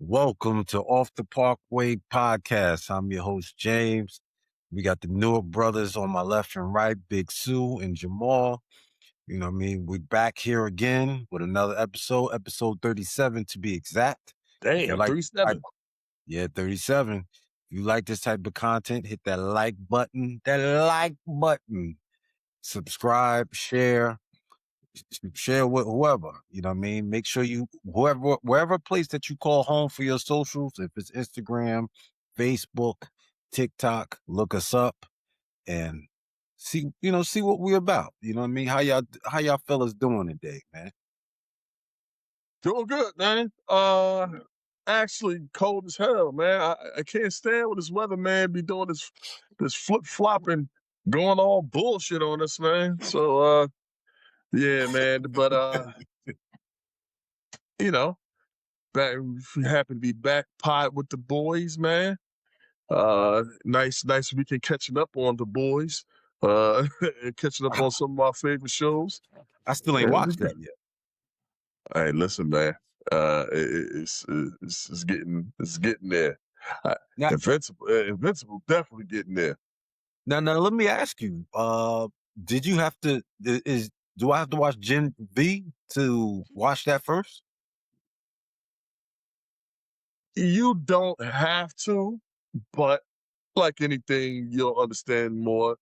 Welcome to Off the Parkway podcast. I'm your host, James. We got the newer brothers on my left and right, Big Sue and Jamal. You know what I mean? We're back here again with another episode 37 to be exact. If you Damn, like, 37. 37. If you like this type of content, hit that like button. Subscribe, share with whoever, you know what I mean? Make sure you, wherever place that you call home for your socials, if it's Instagram, Facebook, TikTok, look us up and see what we're about. You know what I mean? How y'all fellas doing today, man? Doing good, man. Actually cold as hell, man. I can't stand with this weather, man. Be doing this flip flopping, going all bullshit on us, man. So yeah, man. But you know, back we happen to be back pod with the boys, man. Nice weekend catching up on the boys. And catching up on some of my favorite shows. I still ain't watched that yet. Hey, listen, man. It's getting there. Now, Invincible definitely getting there. now, let me ask you. Did you have to? Do I have to watch Gen V to watch that first? You don't have to, but like anything, you'll understand more.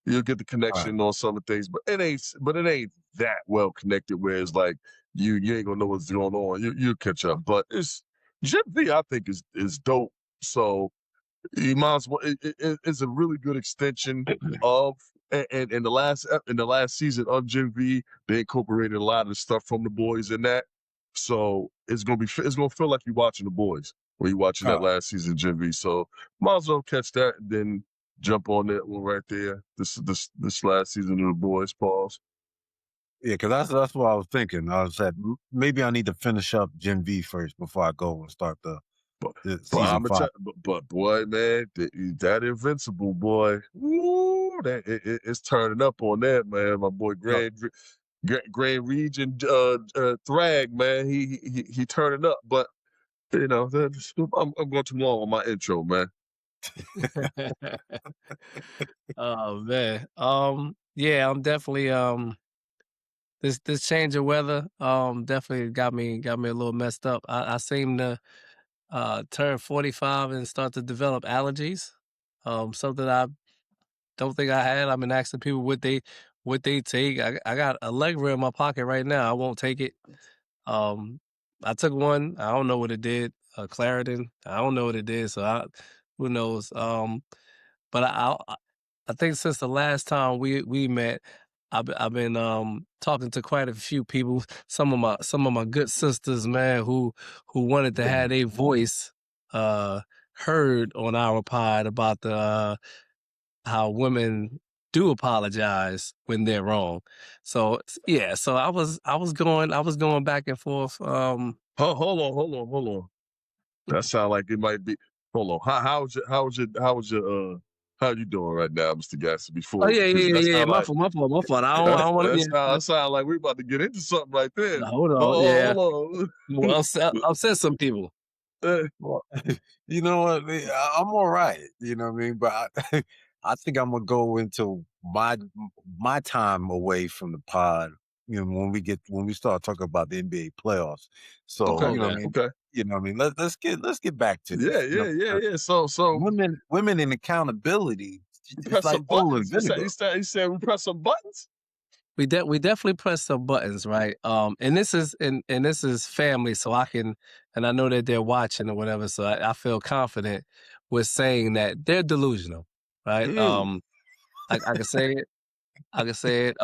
You'll get the connection on some of the things, but it ain't that well connected. Where it's like you ain't gonna know what's going on. You'll catch up, but it's Gen V. I think is dope. So you might as well. It's a really good extension of and in the last season of Gen V, they incorporated a lot of the stuff from the boys in that. So it's gonna feel like you're watching the boys when you're watching that last season of Gen V. So might as well catch that and then jump on that one right there. This last season of the boys. Pause. Yeah, because that's what I was thinking. I said maybe I need to finish up Gen V first before I go and start the season 5. But boy, man, that Invincible boy, woo, it's turning up on that, man. My boy Grand Region Thrag, man, he turning up. But you know, I'm going too long on my intro, man. Oh man. Yeah, I'm definitely this change of weather definitely got me a little messed up. I seem to turn 45 and start to develop allergies. Something I don't think I had. I've been asking people what they take. I got Allegra in my pocket right now. I won't take it. I took one. I don't know what it did. Claritin. I don't know what it did. So who knows? But I think since the last time we met, I've been talking to quite a few people. Some of my good sisters, man, who wanted to have their voice heard on our pod about the how women do apologize when they're wrong. So yeah, so I was going back and forth. Hold on. That sound like it might be. Hold on. How you doing right now, Mr. Gasson? Before, Oh yeah. My fault. I don't want to. That sound like we're about to get into something right there. Hold on. Hold on. Well, upset some people. Well, you know what? I'm all right. You know what I mean? But I think I'm gonna go into my time away from the pod. You know, when we start talking about the NBA playoffs. So Okay, you know what I mean? Okay. You know what I mean? Let's get back to this. Yeah. So women in accountability. It's like oil and vinegar. You said we press some buttons. We definitely press some buttons, right? And this is family, so I know that they're watching or whatever, so I feel confident with saying that they're delusional, right? I can say it.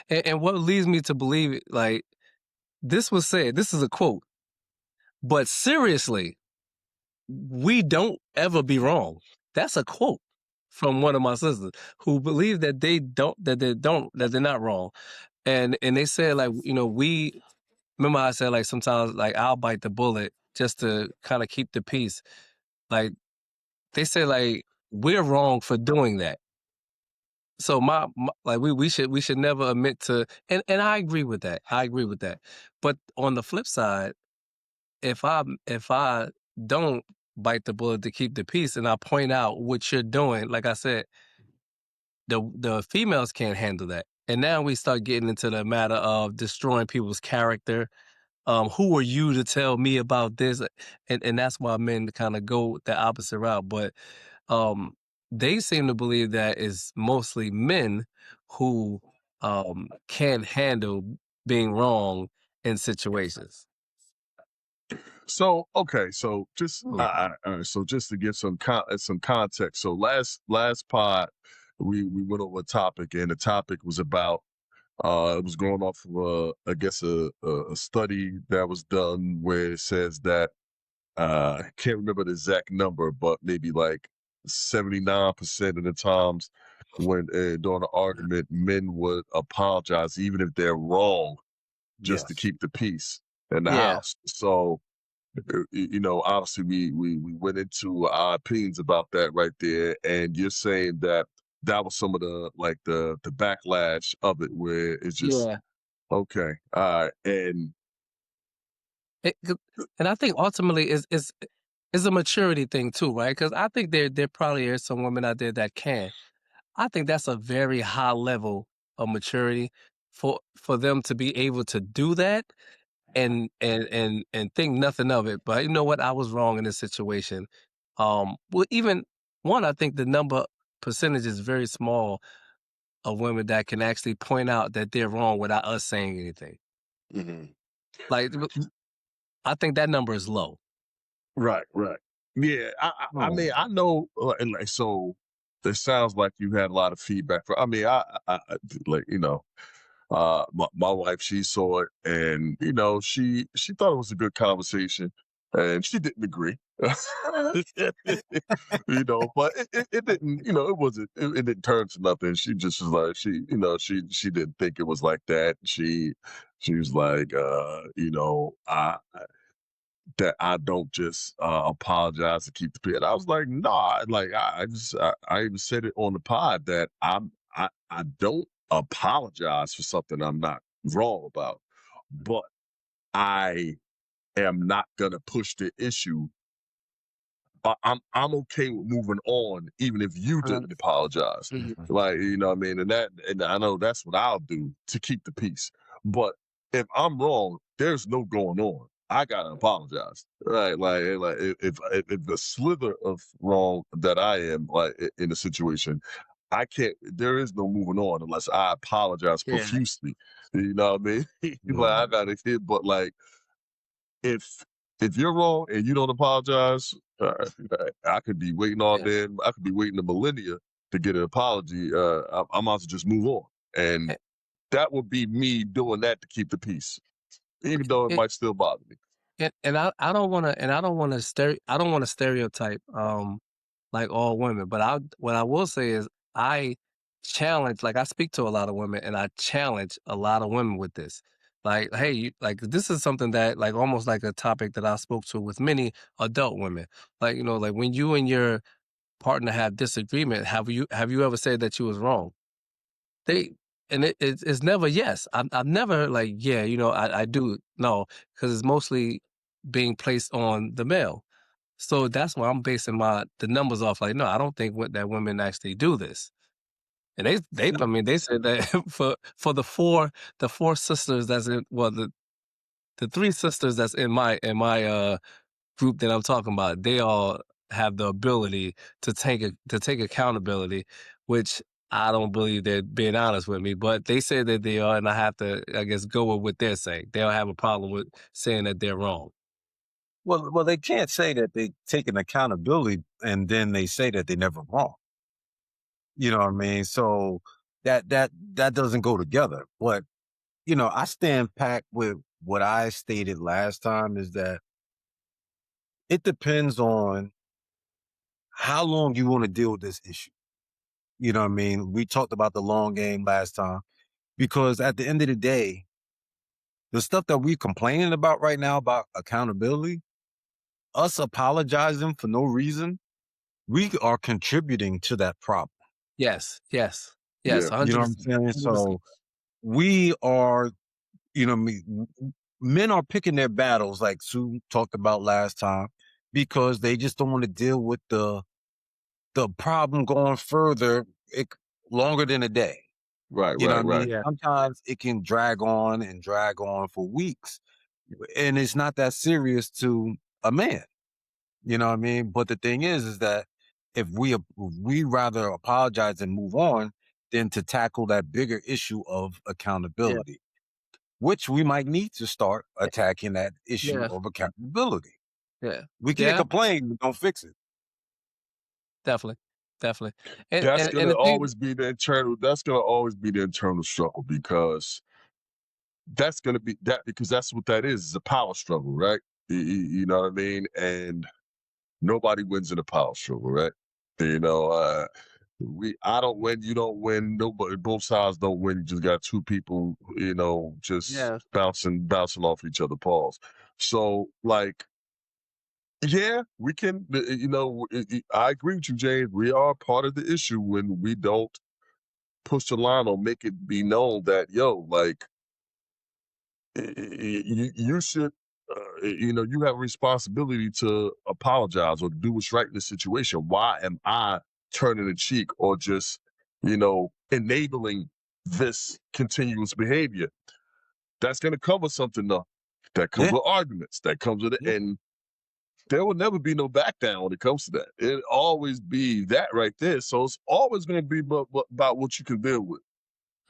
And what leads me to believe it, like this was said. This is a quote, but seriously, we don't ever be wrong. That's a quote from one of my sisters who believe that they're not wrong. And they said, like, you know, remember I said, like, sometimes, like, I'll bite the bullet just to kind of keep the peace. Like, they say, like, we're wrong for doing that. So like, we should never admit to, and I agree with that. But on the flip side, if I don't bite the bullet to keep the peace and I point out what you're doing, like I said, the females can't handle that. And now we start getting into the matter of destroying people's character. Who are you to tell me about this? And that's why men kind of go the opposite route. But um, they seem to believe that it's mostly men who can't handle being wrong in situations. So okay, so just Hmm. so just to give some some context. So last pod we went over a topic, and the topic was about it was going off of I guess a study that was done where it says that I can't remember the exact number, but maybe like 79% of the times when during an argument, men would apologize even if they're wrong, just to Yes. keep the peace in the Yeah, house. So obviously we went into our opinions about that right there, and you're saying that that was some of the like the backlash of it, where it's just yeah. okay, all right, and It, 'cause- and I think ultimately is a maturity thing too, right? Because I think there probably are some women out there that can. I think that's a very high level of maturity for them to be able to do that and think nothing of it. But you know what? I was wrong in this situation. Well, even one, I think the number percentage is very small of women that can actually point out that they're wrong without us saying anything. Mhm. Like, I think that number is low. Right, right. Yeah, I Oh, mean, I know, and like, so it sounds like you had a lot of feedback. I mean, like, my wife, she saw it, and she thought it was a good conversation, and she didn't agree. But it didn't, it wasn't, it didn't turn to nothing. She just was like, she didn't think it was like that. She was like, that I don't just apologize to keep the peace. And I was like, nah, like I even said it on the pod that I don't apologize for something I'm not wrong about, but I am not gonna push the issue. I'm okay with moving on, even if you Mhm, didn't apologize. mhm. Like, you know what I mean? And I know that's what I'll do to keep the peace. But if I'm wrong, there's no going on. I gotta apologize. Right. Like if the slither of wrong that I am like in the situation, I can't there is no moving on unless I apologize Yeah. profusely. You know what I mean? Like I yeah. gotta hit, but like if if you're wrong and you don't apologize, I could be waiting all Yeah. day. I could be waiting a millennia to get an apology. I might as well just move on, and A- that would be me doing that to keep the peace, even though it a- might still bother me. and I don't want to I don't want to stereotype like all women, but what I will say is I challenge, like I speak to a lot of women and I challenge a lot of women with this. Like, hey, like this is something that like almost like a topic that I spoke to with many adult women. Like, like when you and your partner have disagreement, have you ever said that you was wrong? They and it's never yes. I'm never like, yeah, I do. No, because it's mostly being placed on the male. So that's why I'm basing the numbers off. Like, no, I don't think that women actually do this. And I mean, they said that for the four sisters that's in, well, the three sisters that's in my group that I'm talking about, they all have the ability to take accountability, which I don't believe they're being honest with me, but they say that they are, and I have to, I guess, go with what they're saying. They don't have a problem with saying that they're wrong. Well, they can't say that they taking accountability and then they say that they never wrong. You know what I mean? So that doesn't go together. But I stand packed with what I stated last time is that it depends on how long you want to deal with this issue. You know what I mean? We talked about the long game last time because at the end of the day, the stuff that we're complaining about right now about accountability, us apologizing for no reason, we are contributing to that problem. Yes, yes, Yeah. yes, You know what I'm 100%, saying? 100%. So we are, me, men are picking their battles like Sue talked about last time because they just don't want to deal with the problem going further it, longer than a day. Right, You know what right, I right. mean? Yeah. Sometimes it can drag on for weeks, and it's not that serious to a man. You know what I mean? But the thing is that if we rather apologize and move on than to tackle that bigger issue of Yeah. accountability, which we might need to start Yeah. attacking that issue Yeah. of accountability. Yeah. We can't Yeah. complain, we don't fix it. Definitely. Definitely. And That's and and gonna the thing. always be the internal. That's gonna always be the internal struggle because that's gonna be that because that's what that is a power struggle, right? You know what I mean? And nobody wins in a power struggle, right? You know, I don't win, you don't win, nobody, both sides don't win. You just got two people, just Yeah. bouncing off each other paws. So, like, yeah, we can. I agree with you, James. We are part of the issue when we don't push the line or make it be known that like you should, you have a responsibility to apologize or do what's right in the situation. Why am I turning the cheek or just, enabling this continuous behavior? That's going to come with something though. That comes Yeah, with arguments. That comes with it, yeah, and there will never be no back down when it comes to that. It'll always be that right there. So it's always going to be about what you can deal with.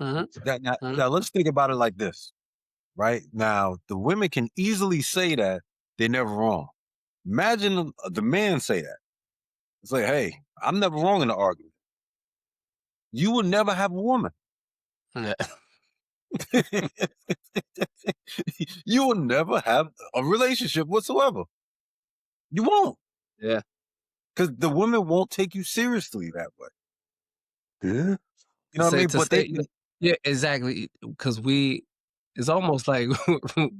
Mhm. that now, Mhm. now let's think about it like this, right? Now, the women can easily say that they're never wrong. Imagine the man say that. It's like, hey, I'm never wrong in the argument. You will never have a woman. Yeah. You will never have a relationship whatsoever. You won't, Yeah. because the women won't take you seriously that way. Yeah. You know what I mean? To But they say can yeah, exactly. Because it's almost like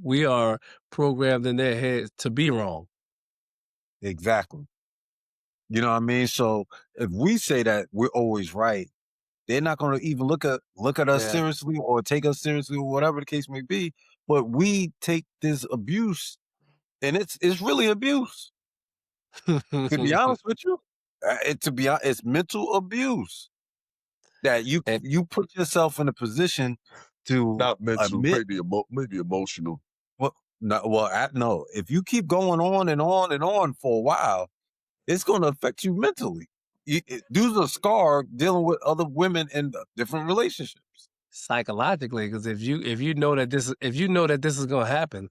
we are programmed in their heads to be wrong. exactly. You know what I mean? So if we say that we're always right, they're not going to even look at us Yeah. seriously or take us seriously or whatever the case may be. But we take this abuse, and it's really abuse. To be honest with you, it's mental abuse that you And you put yourself in a position to Not mental, admit. maybe emotional. Well, no, no. If you keep going on and on and on for a while, it's going to affect you mentally. Dudes are scarred dealing with other women in different relationships. psychologically, because if you know that this is gonna happen,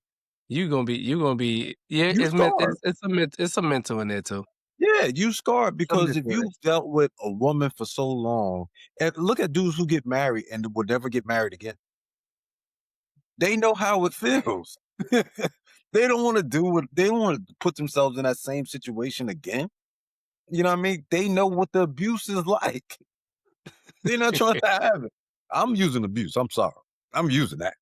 you're gonna be yeah, You scarred. it's a mental in there too. Yeah, you scarred Some because if mental. you've dealt with a woman for so long, and look at dudes who get married and would never get married again. They know how it feels. They don't want to they don't want to put themselves in that same situation again. You know what I mean? They know what the abuse is like. They're not trying to have it. I'm using abuse. I'm sorry. I'm using that.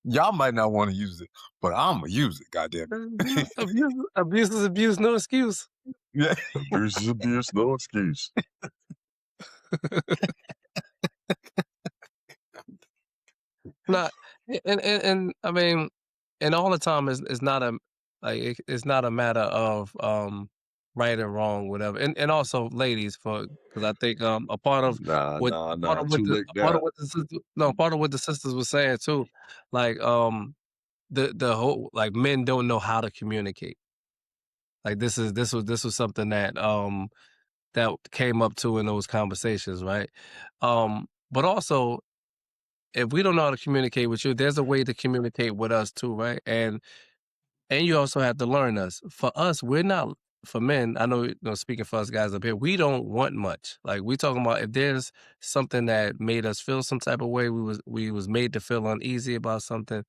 Y'all might not want to use it, but I'm gonna use it. Goddamn it. Abuse is abuse, no excuse. Yeah. Abuse is abuse, no excuse. Not and I mean, and all the time is not a it's not a matter of right and wrong, whatever. And also ladies for because I think Nah, what nah, nah. Too late part of now. what the sister, no part of what the sisters were saying too, like the whole like men don't know how to communicate. Like this was something that came up too in those conversations, right? But also if we don't know how to communicate with you, there's a way to communicate with us too, right? And you also have to learn us. For us, we're not for men. I know, speaking for us guys up here, we don't want much. Like we talking about if there's something that made us feel some type of way, we was made to feel uneasy about something.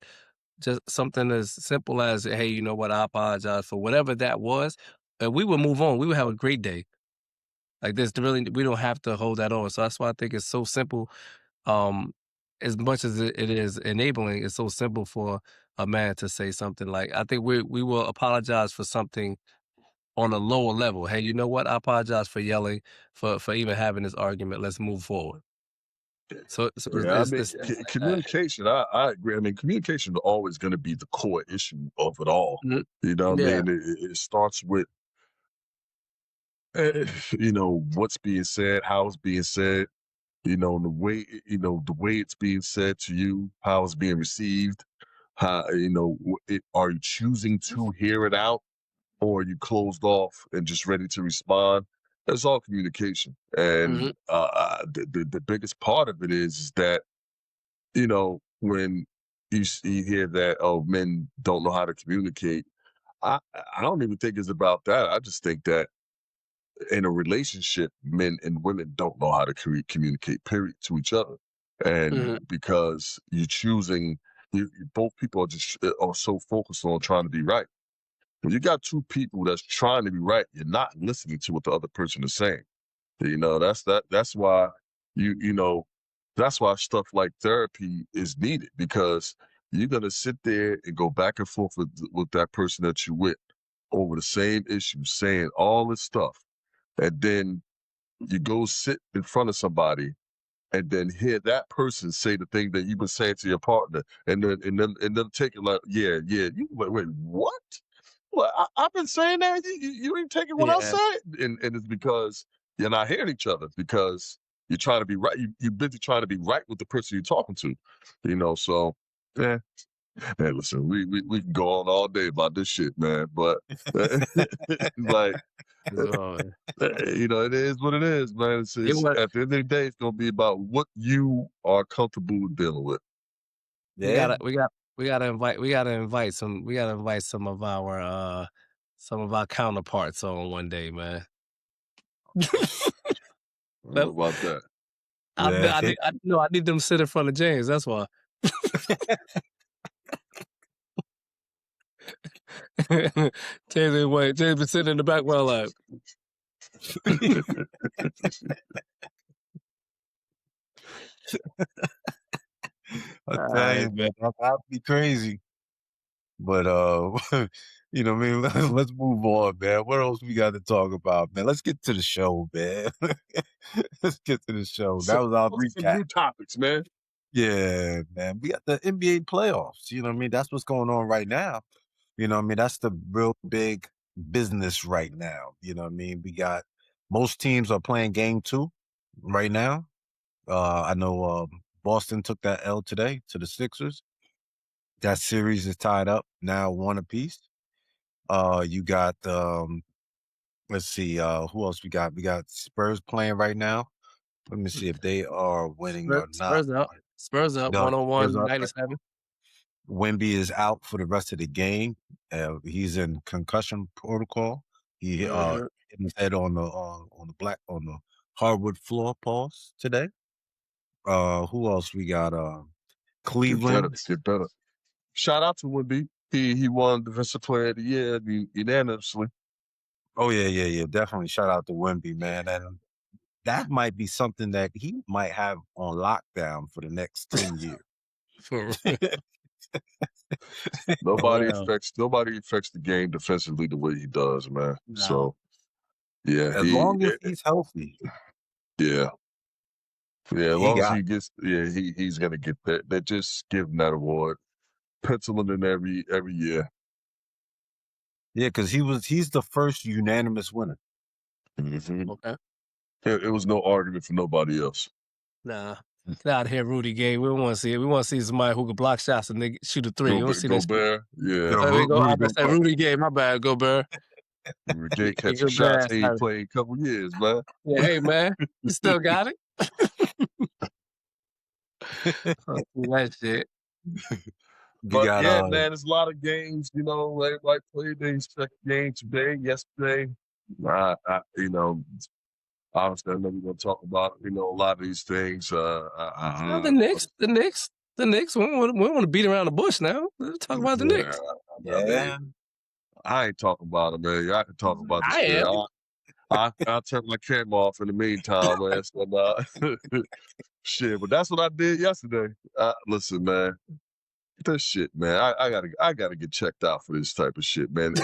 Just something as simple as, hey, you know what? I apologize for whatever that was, and we would move on. We would have a great day. Like this, really, we don't have to hold that on. So that's why I think it's so simple um, as much as it is enabling, it's so simple for a man to say something like, I think we will apologize for something on a lower level. Hey, you know what? I apologize for yelling, for even having this argument. Let's move forward. So Yeah, I mean, it's communication. I agree. I mean, communication is always going to be the core issue of it all. mhm, You know what I yeah. mean? It starts with, what's being said, how it's being said, the way, the way it's being said to you, how it's being received, how, are you choosing to hear it out, or are you closed off and just ready to respond? That's all communication. Mhm, And the biggest part of it is that, when you hear that, oh, men don't know how to communicate, I don't even think it's about that. I just think that in a relationship, men and women don't know how to communicate, period, to each other. And mhm, because you're choosing, both people are just are so focused on trying to be right. When you got two people that's trying to be right, you're not listening to what the other person is saying. That's why you know that's why stuff like therapy is needed, because you're gonna sit there and go back and forth with that person that you with over the same issue, saying all this stuff, and then you go sit in front of somebody and then hear that person say the thing that you've been saying to your partner, and then take it like, yeah, yeah, you wait, what? Well, I've been saying that. You ain't taking what I yeah, said, and it's because you're not hearing each other, because you're trying to be right. You're busy trying to be right with the person you're talking to, So, yeah. Hey, listen, we can go on all day about this shit, man. But like, so, it is what it is, man. it It's was at the end of the day, it's gonna be about what you are comfortable with dealing with. we Yeah. gotta we got we gotta invite some of our counterparts on one day, man. I don't know But about that. I Yeah. I need I no, I need them to sit in front of James, that's why. James ain't wait. James been sitting in the background like, I tell "Alright, you, man." man, that'd be crazy. But what I mean, let's move on, man. What else we got to talk about, man? Let's get to the show, man. Let's get to the show. That So, was our what's some recap. new topics, man? Yeah, man. We got the NBA playoffs. You know what I mean? That's what's going on right now. You know what I mean? That's the real big business right now. You know what I mean? We got most teams are playing game two right now. I know Boston took that L today to the Sixers. That series is tied up now, one apiece. You got let's see, who else we got? We got Spurs playing right now. Let me see if they are winning or not. Spurs up No, Spurs 101, are 97. Wemby is out for the rest of the game. He's in concussion protocol. He Mhm. hit his head on the hardwood floor pause today. Who else we got? Get better, Cleveland. get better. Shout out to Wimby. He won Defensive Player of the Year unanimously. Oh yeah. Definitely shout out to Wemby, man. And that might be something that he might have on lockdown for the next 10 years. For real. For Nobody real. affects nobody affects the game defensively the way he does, man. No. So yeah, As long as he's healthy, yeah. Yeah, as he long as got he gets, he's gonna get that. They just give him that award, penciling in every year. yeah, because he's the first unanimous winner. Mhm. Okay. It was no argument for nobody else. Nah. Get out of here, Rudy Gay. We don't want to see it. We want to see somebody who can block shots and they shoot a three. Go You want to see that shit. Gobert, yeah. There we go. Rudy I must say Gobert. Rudy Gay. My bad, Gobert. Gay Get catching Gobert shots ass he out ain't of played in a couple years, man. here. Yeah, hey man, you still got it. Fuck that shit. We But got yeah, man, there's a lot of games. Everybody played their second game today, yesterday. Obviously, I know we're gonna talk about a lot of these things. Well, the Knicks. We want to beat around the bush now. Let's talk about the Yeah, Knicks. I mean, yeah. I ain't talking about it, man. I can talk about this, I man. am. I'll turn my camera off in the meantime, man. So, shit, but that's what I did yesterday. Listen, man, this shit, man. I gotta get checked out for this type of shit, man.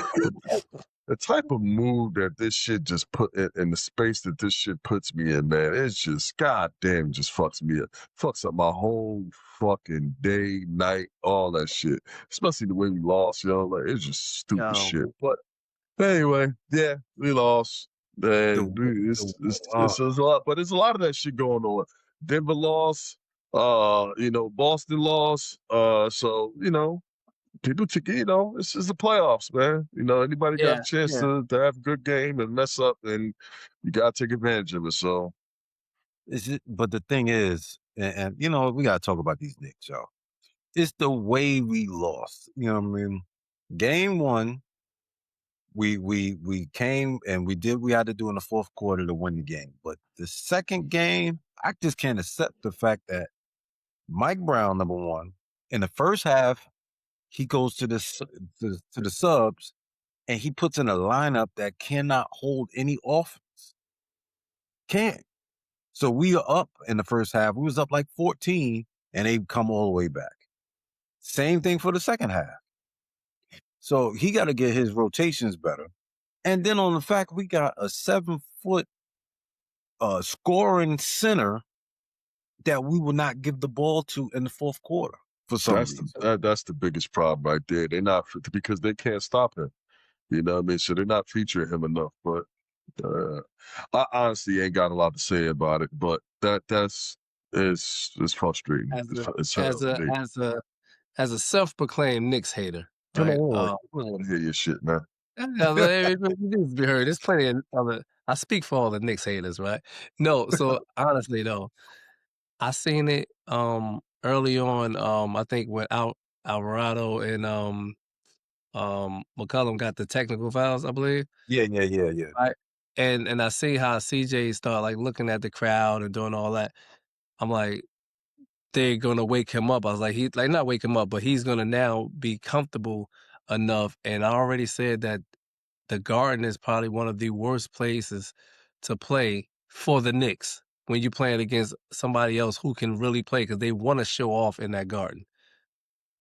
the type of mood that this shit just put in the space that this shit puts me in, man, it's just goddamn just fucks me up. Fucks up my whole fucking day, night, all that shit. Especially the way we lost, yo. Like it's just stupid Yo, shit. But anyway, yeah, we lost. And The, the it's a lot, but there's a lot of that shit going on. Denver lost, Boston lost. So, people this is the playoffs, man. Anybody got a yeah, chance yeah, to have a good game and mess up, and you gotta take advantage of it. So but the thing is, and we gotta talk about these Knicks, y'all. It's the way we lost. You know what I mean? Game one, we came and we did we had to do in the fourth quarter to win the game. But the second game, I just can't accept the fact that Mike Brown, number one, in the first half, he goes to the subs and he puts in a lineup that cannot hold any offense. Can't. So we are up in the first half. We was up like 14, and they come all the way back. Same thing for the second half. So he got to get his rotations better. And then on the fact we got a 7-foot scoring center that we will not give the ball to in the fourth quarter for some reason. that's the biggest problem right there. They're not because they can't stop him. You know what I mean? So they're not featuring him enough. But I honestly ain't got a lot to say about it. But that's it's frustrating. as a It's as a hurting. as a as a self-proclaimed Knicks hater, Come right? on, I don't want to hear your shit, man. It needs to be heard. There's plenty of other. I speak for all the Knicks haters, right? No, so honestly though, I seen it early on. I think when Alvarado and McCollum got the technical fouls, I believe. Yeah. Right. And I see how CJ start like looking at the crowd and doing all that. I'm like, they're gonna wake him up. I was like, he like not wake him up, but he's gonna now be comfortable enough. And I already said that the Garden is probably one of the worst places to play for the Knicks when you're playing against somebody else who can really play because they want to show off in that Garden.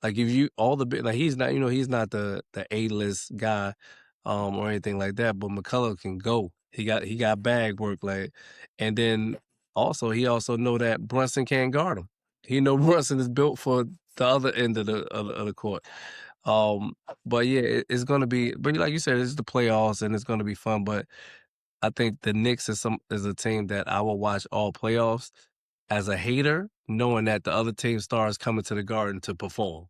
Like if you all the bit like he's not he's not the A-list guy or anything like that, but McCullough can go. He got bag work like, and then also he also know that Brunson can't guard him. He know Brunson is built for the other end of the court. But yeah, it's gonna be. But like you said, it's the playoffs and it's gonna be fun. But I think the Knicks is a team that I will watch all playoffs as a hater, knowing that the other team stars coming to the Garden to perform.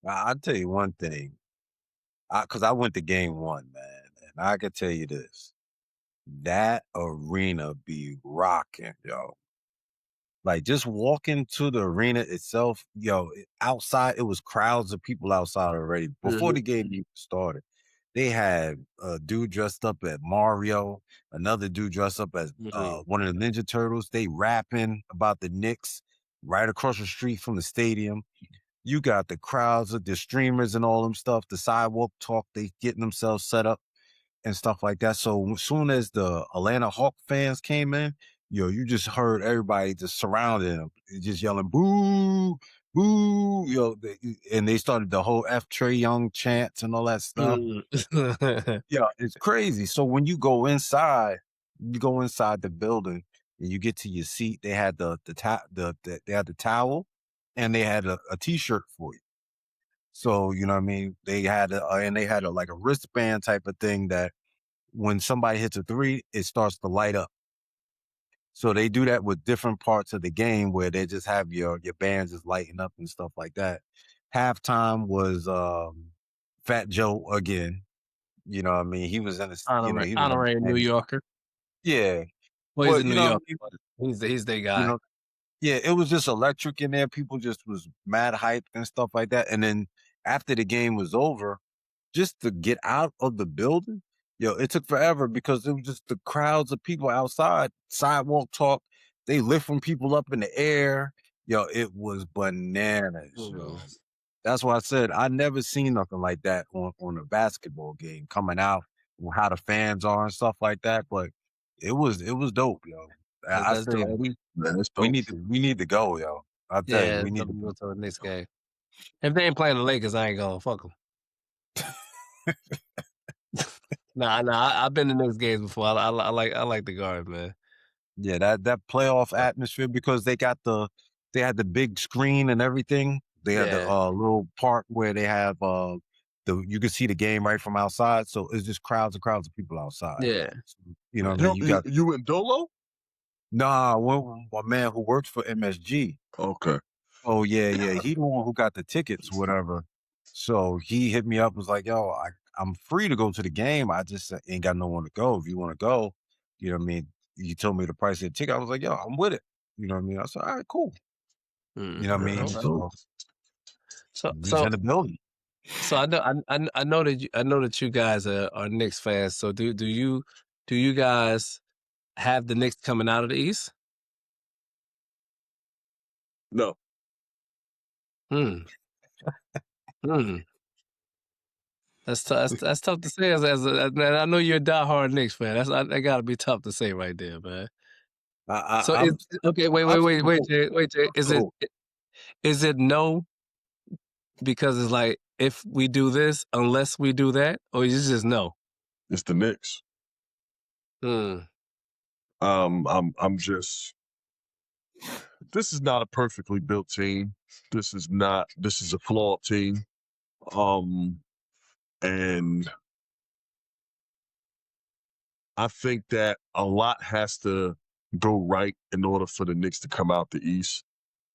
I'll tell you one thing, because I went to game one, man, and I can tell you this: that arena be rocking, yo. Like just walking to the arena itself, outside it was crowds of people outside already before Mhm. the game even started. They had a dude dressed up as Mario, another dude dressed up as Mhm. one of the Ninja Turtles. They rapping about the Knicks right across the street from the stadium. You got the crowds of the streamers and all them stuff. The sidewalk talk, they getting themselves set up and stuff like that. So as soon as the Atlanta Hawk fans came in, you just heard everybody just surrounding them, just yelling "boo, boo," and they started the whole F Trey Young chants and all that stuff. Mm. Yeah, it's crazy. So when you go inside the building and you get to your seat, they had they had the towel and they had a t-shirt for you. So, you know what I mean? They had like a wristband type of thing that when somebody hits a three, it starts to light up. So they do that with different parts of the game where they just have your band just lighting up and stuff like that. Halftime was Fat Joe again. You know what I mean? He was in this, he was in Honorary New Miami. Yorker. Yeah. Well, he's But in you New know what York, I mean? but he's their You guy. know, yeah, it was just electric in there. People just was mad hyped and stuff like that. And then after the game was over, just to get out of the building, it took forever because it was just the crowds of people outside, sidewalk talk. They lifting people up in the air. It was bananas, yo. Mhm. That's why I said I never seen nothing like that on a basketball game coming out, how the fans are and stuff like that. But it was dope, yo. I That's say dope. Man, it's we dope. need to go, yo. I'll tell you, Yeah, we it's need to something to go. go to the next game. If they ain't playing the Lakers, I ain't going. Fuck them. Nah. I've been in those games before. I like the guard, man. Yeah, that playoff atmosphere because they had the big screen and everything. They had the Yeah, little park where they have you can see the game right from outside. So it's just crowds and crowds of people outside. yeah, So, you know what I yeah. mean? You got You in Dolo? nah, one man who works for MSG. Okay. Oh yeah. He the one who got the tickets, whatever. So he hit me up, was like, "Yo, I'm free to go to the game. I just ain't got no one to go. If you want to go, you know what I mean." He told me the price of the ticket. I was like, "Yo, I'm with it." You know what I mean? I said, "All right, cool." You know what I Yeah, mean? Okay. so So So we was so in the building. so I know that I know that you guys are Knicks fans. So do you guys have the Knicks coming out of the East? no. Hmm. Hmm. That's tough to say. Man, I know you're a diehard Knicks fan. That got to be tough to say right there, man. I, So I, is I'm okay. I'm still Wait, Jay. so Is it no because it's like if we do this, unless we do that, or is it just no? It's the Knicks. Hmm. I'm just. This is not a perfectly built team. This is not. This is a flawed team. Um, and I think that a lot has to go right in order for the Knicks to come out the East.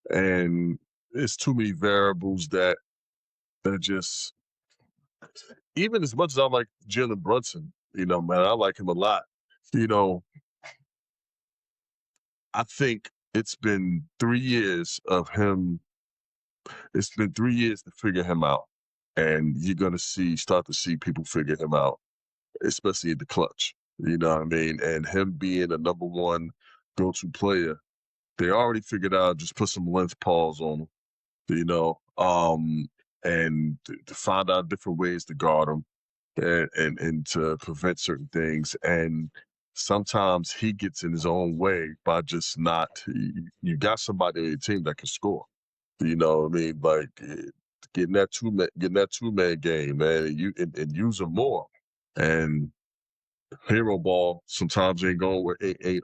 And it's too many variables that just. Even as much as I like Jalen Brunson, man, I like him a lot. You know, I think it's been 3 years of him. It's been 3 years to figure him out, and you're gonna start to see people figure him out, especially in the clutch. You know what I mean? And him being a number one go-to player, they already figured out just put some length pause on him. You know, and to find out different ways to guard him and to prevent certain things. And sometimes he gets in his own way by just not. You got somebody on your team that can score. You know what I mean? Like getting that 2-man game, man, and use them more. And hero ball sometimes ain't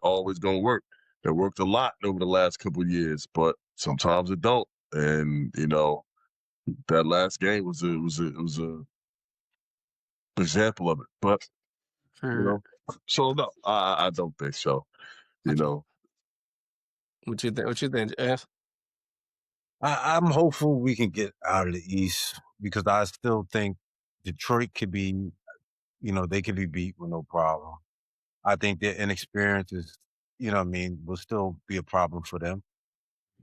always gonna work. It worked a lot over the last couple of years, but sometimes it don't. And that last game was a example of it. But you Hmm. know, so no, I don't think so. You know, What you think? What you think, Jeff? I'm hopeful we can get out of the East because I still think Detroit could be, they could be beat with no problem. I think their inexperience is, what I mean, will still be a problem for them.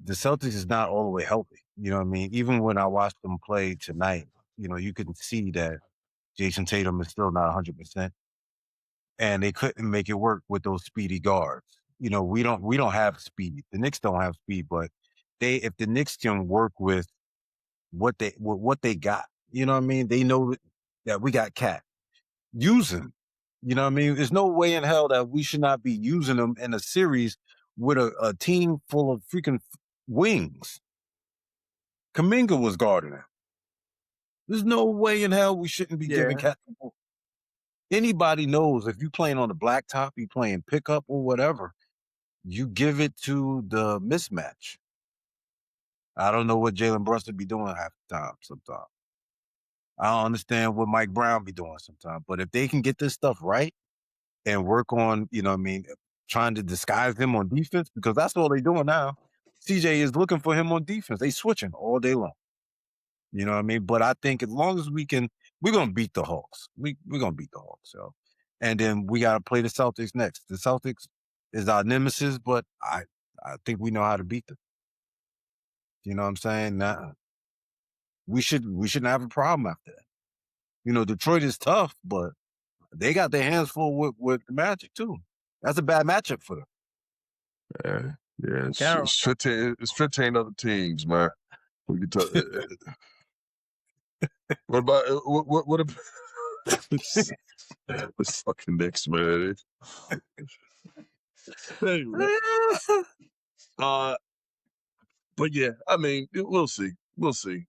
The Celtics is not all the way healthy. You know what I mean? Even when I watched them play tonight, you can see that Jason Tatum is still not 100%, and they couldn't make it work with those speedy guards. We don't have speed. The Knicks don't have speed, but if the Knicks can work with what they got, you know what I mean? They know that we got Cat. Use him. You know what I mean? There's no way in hell that we should not be using them in a series with a team full of freaking wings. Kaminga was guarding him. There's no way in hell we shouldn't be giving Yeah. Cat the ball. Anybody knows if you playing on the blacktop, you playing pickup or whatever, you give it to the mismatch. I don't know what Jalen Brunson be doing half the time sometimes. I don't understand what Mike Brown be doing sometimes. But if they can get this stuff right and work on, what I mean, trying to disguise him on defense, because that's all they doing now. CJ is looking for him on defense. They switching all day long. You know what I mean? But I think as long as we're gonna beat the Hawks. We're gonna beat the Hawks. So, and then we gotta play the Celtics next. The Celtics is our nemesis, but I think we know how to beat them. You know what I'm saying? Now we shouldn't have a problem after that. Detroit is tough, but they got their hands full with the Magic too. That's a bad matchup for them. yeah, Carol. it's 15. It's 15 other teams, man. We can talk. What about what about this fucking Knicks, man? Anyway, uh, but yeah, I mean, we'll see. We'll see.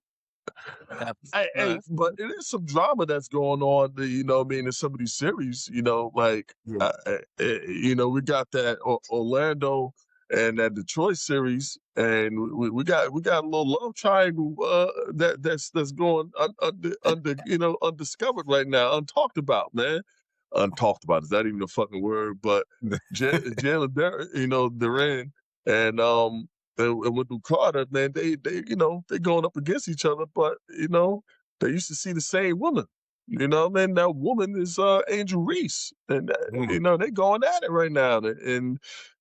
But it is some drama that's going on, you know what I mean, in some of these series, you know, like, Yeah. you know, we got that Orlando and that Detroit series, and we got a little love triangle that's going under you know, undiscovered right now, untalked about, man. Untalked about, is that even a fucking word? But Jalen, you know, Duran and Wendell Carter, man, they you know, they going up against each other, but you know, they used to see the same woman. You know, man, that woman is Angel Reese, and you know they going at it right now. And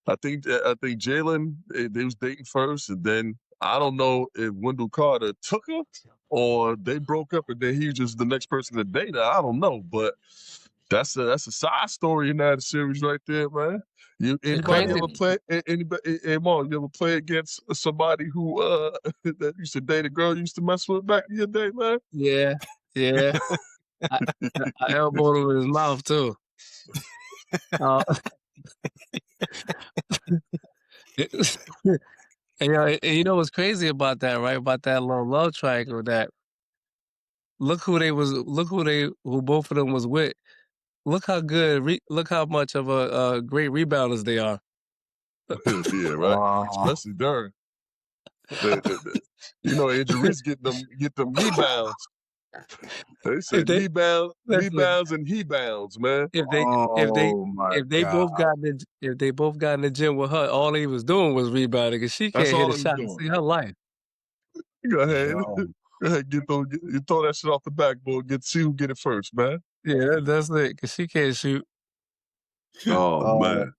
I think Jalen, they was dating first, and then I don't know if Wendell Carter took her or they broke up, and then he was just the next person to date her. I don't know, but that's a side story in that series right there, man. You It's anybody crazy. ever play anybody? Hey, Mo, you ever play against somebody who that used to date a girl you used to mess with back in your day, man? Yeah, yeah. I elbowed him in his mouth too. Uh, and you know what's crazy about that, right? About that little love triangle. That look who both of them was with. Look how good. Look how much of a great rebounders they are. Yeah, right. Especially during you know, Andrew Reese get them rebounds. They said If they listen, rebounds and he bounds, man. if they Oh my if they God. both got in if they both got in the gym with her, all he was doing was rebounding, cause she That's can't hit all a he was shot to doing. see her life. Go ahead. Yo. Go ahead, you throw that shit off the backboard. See who get it first, man. Yeah, that's it. Cause she can't shoot. Oh Oh man.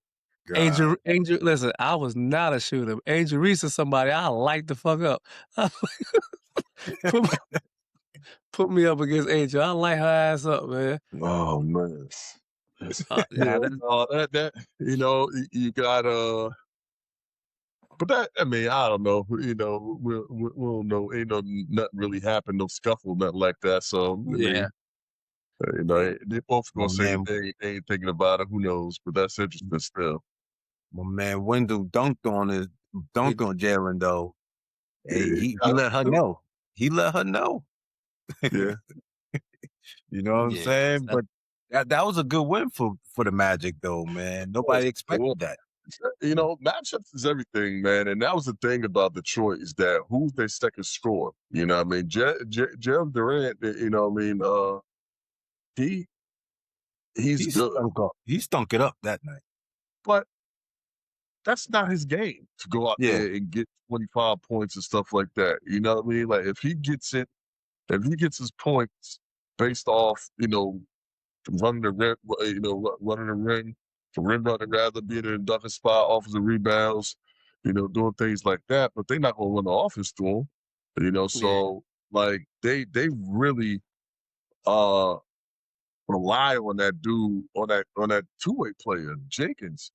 God. Angel, listen, I was not a shooter. Angel Reese is somebody I like to fuck up. put, put me up against Angel. I light her ass up, man. Oh man. Yeah, Yeah, no, that you know, you got but that I mean, I don't know. You know, we don't know. Ain't no nothing really happened, no scuffle, nothing like that. So I yeah. mean, you know, Yeah. they both My gonna say man, they ain't thinking about it. Who knows? But that's interesting still. my man Wendell dunked on Jalen though. Hey, Yeah, he let her know. He let her know. yeah, You know what I'm Yeah. saying? But that was a good win for the Magic though, man. Nobody Well, expected that. you know, matchups is everything, man. And that was the thing about Detroit is that who's their second scorer? You know what I mean? Jeremy Durant, you know what I mean? He he's good, He stunk it up that night. but that's not his game to go out Yeah. there and get 25 points and stuff like that. You know what I mean? Like if he gets his points based off, you know, running the rim, you know, running the rim, rim running rather being in a dunking spot, offensive rebounds, you know, doing things like that. But they're not gonna run the offense to him, you know. Yeah. So like they really uh rely on that dude on that two-way player Jenkins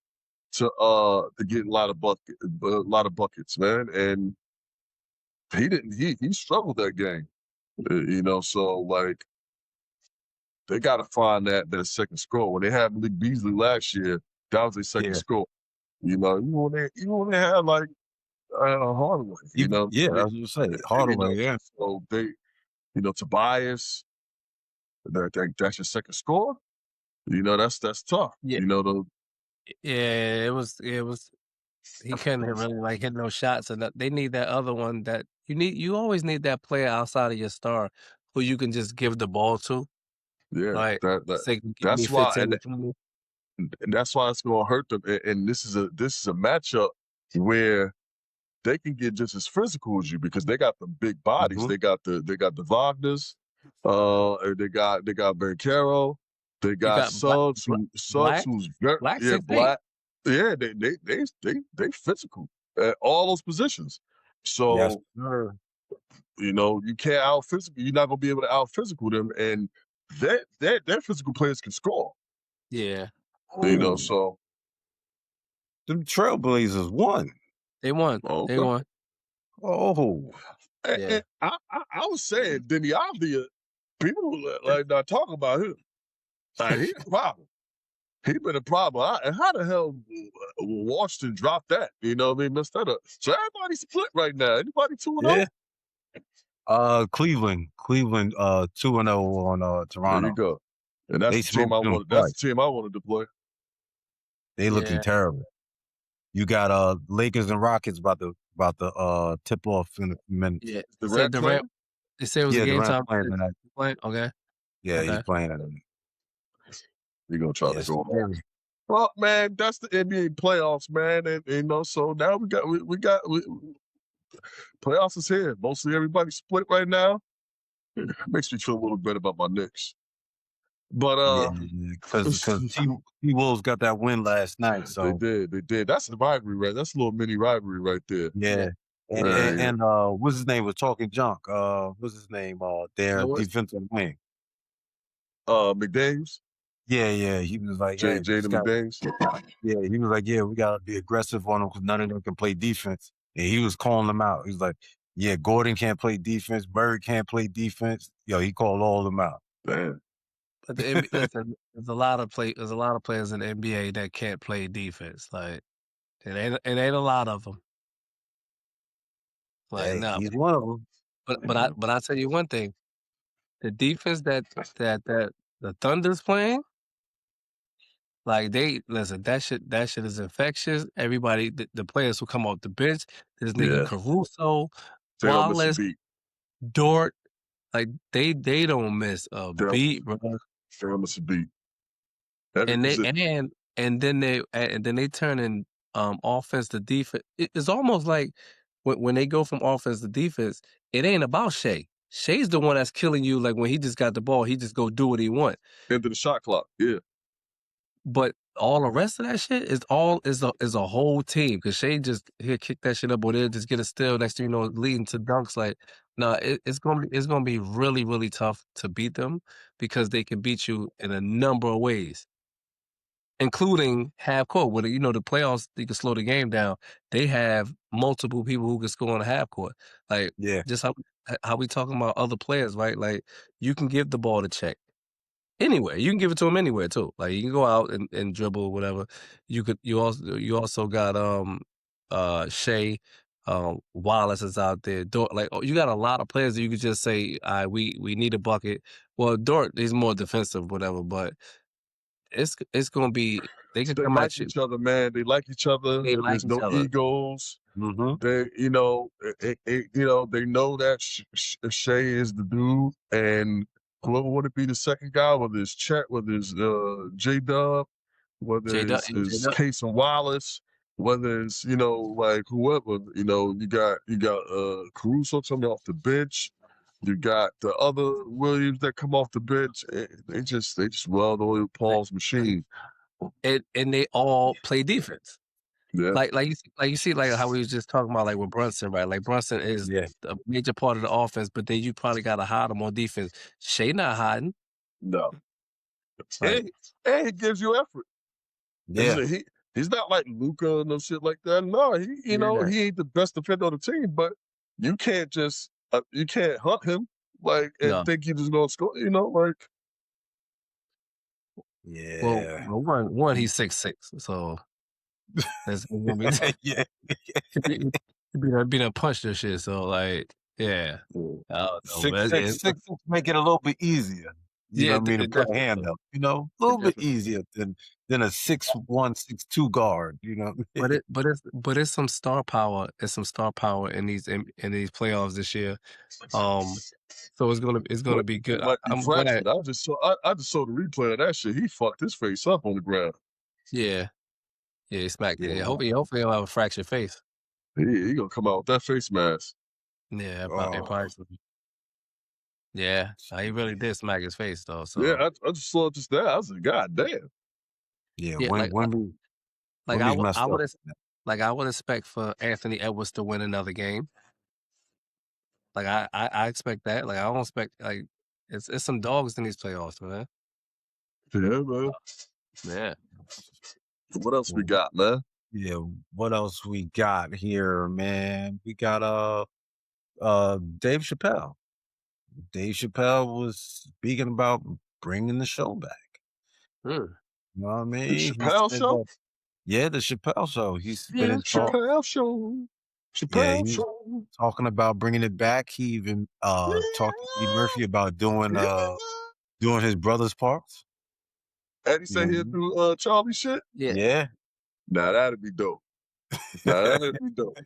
to get a lot of buckets, man. And he didn't he struggled that game, you know. So like they got to find that second score. When they had Malik Beasley last year, that was their second Yeah. score. You know, even when they had like Hardaway, you know, Yeah, I was gonna say you know, Hardaway, yeah. so they, you know, Tobias, that's your second score. You know, that's tough. Yeah. You know, the Yeah. It was he couldn't really like hit no shots and that they need that other one that you always need that player outside of your star who you can just give the ball to. yeah, Like that say give me that's why, 15 to 20. and that's why it's going to hurt them. And this is a matchup where they can get just as physical as you because they got the big bodies. Mhm. They got the Wagners, they got Bencaro, they You got got Suggs who's very Black 6'8". black. Yeah, they physical at all those positions. Yes, So sir. you know you can't out physical. You're not gonna be able to out physical them, and their physical players can score. Yeah. You know, Oh, so the Trailblazers won. They won. They okay. won. Oh, Yeah. I was saying Denny Avdia, people like not talking about him. Like he a problem. He been a problem. And how the hell Washington dropped that? You know what I mean? Messed that up. So everybody's split right now. Anybody 2-0? yeah. Cleveland, 2-0 on There you Toronto. go. And They that's the team I smoked them wanted. That's twice. the team I wanted to play. They looking Yeah, terrible. You got Lakers and Rockets about to tip off in a few minutes. yeah. Is They said Durant playing? They said it was a Yeah, game Durant's time. playing tonight. Playing? Okay, Yeah, he's okay. playing tonight. You're gonna try to Yes, go yeah. on. Well, man, that's the NBA playoffs, man, and you know, so now playoffs is here. Mostly everybody split right now. Makes me feel a little better about my Knicks. But Yeah, because T Wolves got that win last night. they So did. That's the rivalry, right? That's a little mini rivalry right there. yeah. Yeah. And what's his name was talking junk. What's his name? Their Know what? defensive wing. McDaniels, Yeah. He was like, hey, Jaden this guy. McDaniels. Yeah, he was like, yeah, we gotta be aggressive on them because none of them can play defense. And he was calling them out. He was like, yeah, Gordon can't play defense. Bird can't play defense. Yo, he called all of them out. Man, But listen, there's a lot of players in the NBA that can't play defense. Like it ain't a lot of them. Like Hey, no, he's one of them. but I tell you one thing: the defense that the Thunder's playing, like they listen, that shit is infectious. Everybody, the players who come off the bench, this nigga yeah, Caruso, they don't miss a Wallace, beat. Dort, like they don't miss a They don't, beat, bro. they don't miss a beat. Every And they position. and then they turn in offense to defense. It's almost like when they go from offense to defense, it ain't about Shea. Shea's the one that's killing you. Like when he just got the ball, he just go do what he want. Into the shot clock. Yeah. But all the rest of that shit is a whole team. Cause Shea just he'll kick that shit up or they'll just get a steal. Next thing you know, leading to dunks. Like, no, it's gonna be really, really tough to beat them because they can beat you in a number of ways. Including half court, where you know the playoffs, you can slow the game down. They have multiple people who can score on the half court. Like Yeah. just how we talking about other players, right? Like you can give the ball to Check anywhere. You can give it to him anywhere too. Like you can go out and dribble or whatever. You also got Shea, Wallace is out there. Dort, like you got a lot of players that you could just say, all right, we need a bucket. Well, Dort is more defensive, whatever, but it's gonna be they can They come like at you. each other, man. They like each other. They like There's each no other. egos. Mm-hmm. They, you know, they know that Shea is the dude, and whoever would it be the second guy, whether it's Chet, whether it's J Dub, whether it's Case and Wallace, whether it's like whoever, you got Caruso coming off the bench. You got the other Williams that come off the bench. They just well-oiled Paul's machine. And they all play defense. Yeah. Like you see like how we was just talking about like with Brunson, right? Like Brunson is a major part of the offense, but then you probably gotta hide him on defense. Shea not hiding. No. Like, and he gives you effort. Yeah. He's not like Luka and no shit like that. No, he ain't the best defender on the team, but you can't just you can't hunt him and think you're just gonna score. Yeah. Well, one he's 6'6", so that's gonna be Yeah. be done punch this shit. So like, yeah. I don't know, Six make it a little bit easier. You know what I mean? To put a hand up, a little bit easier than a 6'1", 6'2" guard, But it's some star power. It's some star power in these playoffs this year. So it's gonna be good. I'm glad. I just saw the replay of that shit. He fucked his face up on the ground. Yeah, he smacked it. Yeah, hopefully he'll have a fractured face. He gonna come out with that face mask. Yeah, probably. Yeah, he really did smack his face though. So yeah, I just saw it just there. I was like, God damn. Yeah, like I would expect for Anthony Edwards to win another game. Like I expect that. Like I don't expect like it's some dogs in these playoffs, man. Yeah, man. Yeah. What else we got, man? Yeah, what else we got here, man? We got Dave Chappelle. Dave Chappelle was speaking about bringing the show back. You know what I mean? The Chappelle show? Yeah, the Chappelle show. He's been in talk. Chappelle show. Yeah, Chappelle he was Show. talking about bringing it back. He even talked to Eddie Murphy about Yeah. doing his brother's parts. Eddie You know say what I he'll mean? do Charlie shit. Yeah. Yeah. Now that'd be dope. Now that'd be dope.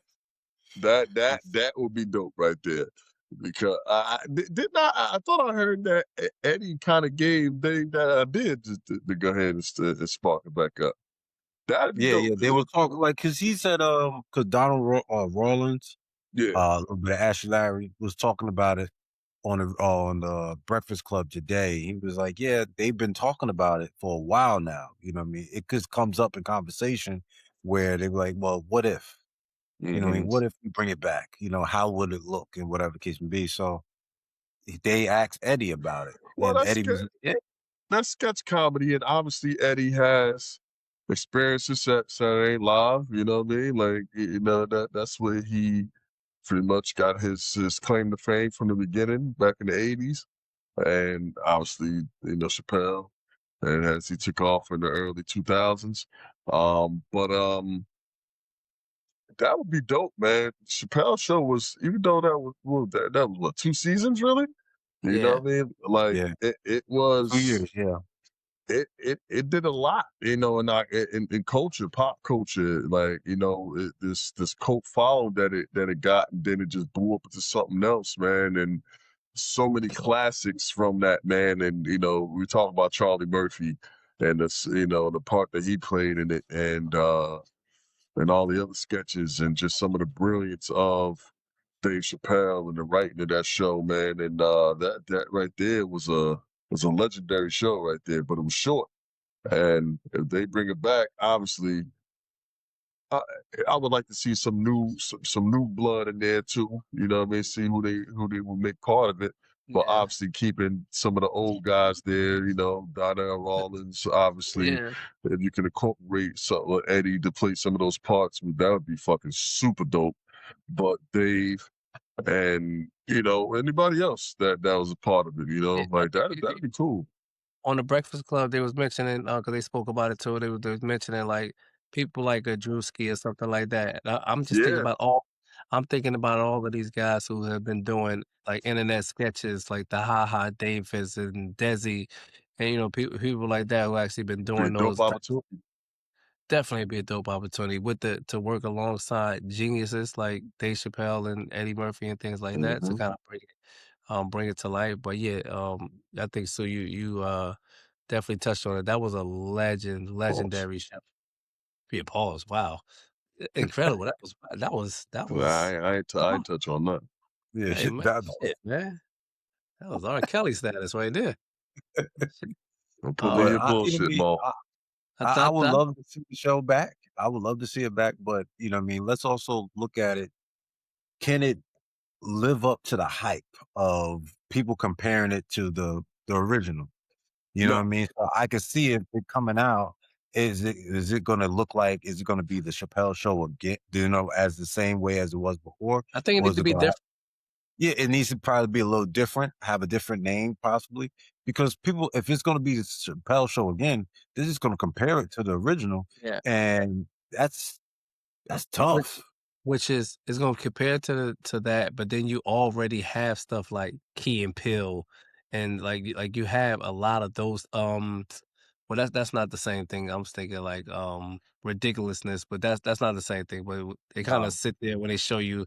That would be dope right there. Because I thought I heard that Eddie kind of gave Dave that idea to go ahead and spark it back up. That'd be Yeah, dope. yeah. They were talking like because he said because Donald Rollins, Yeah. a little bit of Ashley Larry was talking about it on the Breakfast Club today. He was like, "Yeah, they've been talking about it for a while now. You know what I mean? It just comes up in conversation where they were like, well, what if? You know what I Hmm. mean? What if we bring it back? You know, how would it look and whatever the case may be." So they asked Eddie about it, Well, and Eddie was like, "Yeah, that's sketch comedy, and obviously Eddie has experiences at Saturday Night Live. You know what I mean? Like that's where he pretty much got his claim to fame from the beginning back in the '80s, and obviously Chappelle, and as he took off in the early 2000s. But that would be dope, man. Chappelle Show was, even though that was what, 2 seasons, really? You know Yeah. what I mean? Like yeah, it 2 years, was. yeah, It did a lot, in culture, pop culture, like this cult following that it got, and then it just blew up into something else, man. And so many classics from that, man. And we talk about Charlie Murphy and the part that he played in it, and all the other sketches, and just some of the brilliance of Dave Chappelle and the writing of that show, man. And that right there was a legendary show right there, but it was short. And if they bring it back, obviously, I, I would like to see some new blood in there too. You know what I mean? See who they will make part of it. But Yeah. obviously keeping some of the old guys there, Donnell Rawlins, obviously. Yeah. If you can incorporate Eddie to play some of those parts, that would be fucking super dope. But Dave and anybody else that was a part of it, Yeah. like that'd be cool. On the Breakfast Club, they was mentioning, because they spoke about it too, they was mentioning, like, people like a Drewski or something like that. I'm just thinking Yeah, about all I'm thinking about all of these guys who have been doing, like, internet sketches, like the Ha Ha Davis and Desi, and, people like that who actually been be a doing dope those types. opportunity. Definitely be a dope opportunity to work alongside geniuses like Dave Chappelle and Eddie Murphy and things like that to Hmm. kinda bring it to life. But yeah, I think so you definitely touched on it. That was a Pause. legendary show. Yeah, pause. Wow. Incredible. That was I oh, ain't touch on that. yeah." hey man, That, shit, man. That was R. Kelly status right there. Shit. Don't put me in but your Um, I, you know, bullshit, me, Maul. I I thought would that love to see the show back. I would love to see it back, but you know, what I mean, let's also look at it. Can it live up to the hype of people comparing it to the original? You know what I No. mean? So I could see it coming out. Is it going to look like? Is it going to be the Chappelle Show again? As the same way as it was before, I think it or needs is to it be going to? different. Yeah, it needs to probably be a little different. Have a different name, possibly, because people, if it's going to be the Chappelle Show again, they're just going to compare it to the original, Yeah. and that's Which tough. which is gonna compare to that, but then you already have stuff like Key and Peele, and like you have a lot of those. Well, that's not the same thing. I'm just thinking like ridiculousness, but that's not the same thing. But they kind of Um, sit there when they show you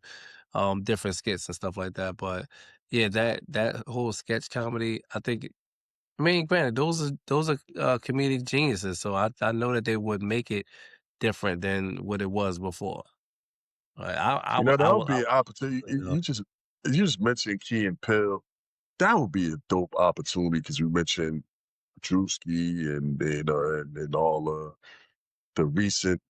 different skits and stuff like that. But yeah, that whole sketch comedy, I think. I mean, granted, those are comedic geniuses, so I know that they would make it different than what it was before. I would That would I be an opportunity. would, You just mentioned Key and Peele. That would be a dope opportunity because we mentioned Drewski and all the recent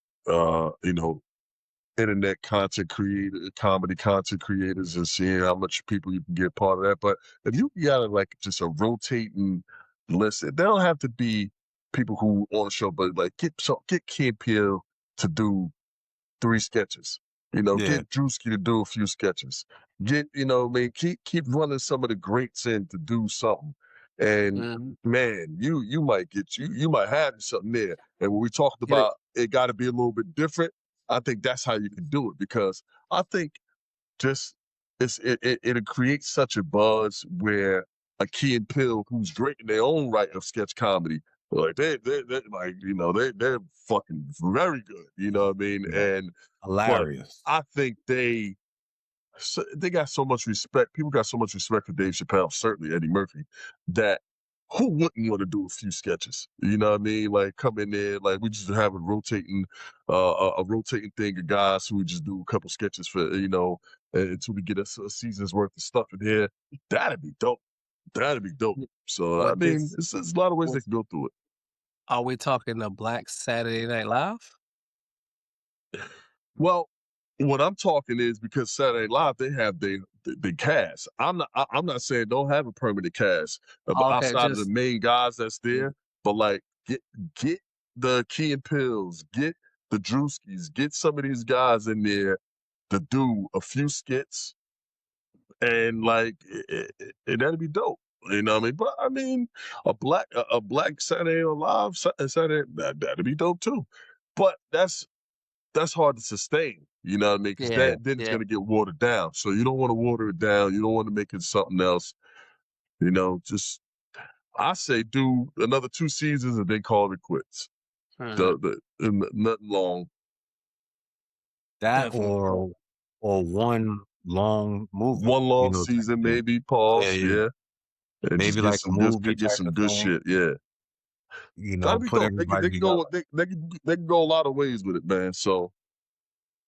internet comedy content creators, and seeing how much people you can get part of that. But if you got like just a rotating list, they don't have to be people who on the show, but like get Kid Peele to do 3 sketches. yeah, Get Drewski to do a few sketches. Get keep running some of the greats in to do something. And mhm, man, you might have something there. And when we talked get it about it got to be a little bit different, I think that's how you can do it because I think just it'll create such a buzz where a Key and Peele, who's great in their own right of sketch comedy, like they like they're fucking very good. You know what I mean? Yeah, And but hilarious. I think they got so much respect. People got so much respect for Dave Chappelle, certainly Eddie Murphy, that who wouldn't want to do a few sketches? You know what I mean? Like come in there, like we just have a rotating, a rotating thing of guys who would just do a couple sketches for until we get a season's worth of stuff in here. That'd be dope. That'd be dope. So I What mean, it's a lot of ways they was can go through it. are we talking the Black Saturday Night Live? Well, what I'm talking is because Saturday Night Live they have the cast. I'm not saying don't have a permanent cast Okay, outside of the just main guys that's there, but like get the Key and Pills, get the Drewskis, get some of these guys in there to do a few skits and like that'd be dope. You know what I mean? But I mean, a black Saturday Night Live Saturday that'd be dope too. But that's hard to sustain. You know what I mean? Because yeah, then it's yeah. gonna get watered down. So you don't want to water it down. You don't want to make it something else. Just I say do another 2 seasons and then call it quits. Mhm, Nothing long. That definitely. or one long movie, One long type season, thing. maybe Yeah, pause, yeah. yeah, and just Maybe like a movie get type some of good thing. shit. Yeah, that'd be Put dope. everybody They can go together. they can go a lot of ways with it, man. So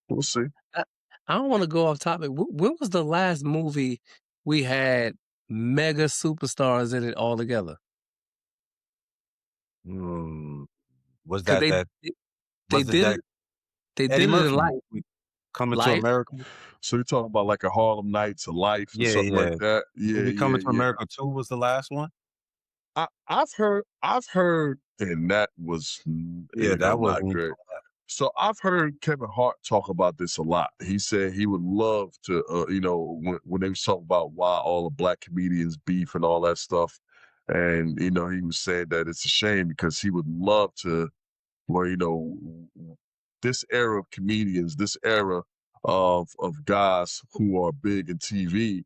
we'll see. I I don't wanna go off topic. When was the last movie we had mega superstars in it all together? Mm, was 'Cause that that they was it did that it they Eddie did it in Murphy Life. Coming to Life? America? So you're talking about like a Harlem Nights, a Life, or Yeah, something like yeah. that. Yeah, Maybe yeah, Coming to yeah. America 2 was the last one? I've heard, and that was Yeah, that not wasn't great. So I've heard Kevin Hart talk about this a lot. He said he would love to, when they was talking about why all the black comedians beef and all that stuff, and he was saying that it's a shame because he would love to, where this era of comedians, this era of guys who are big in TV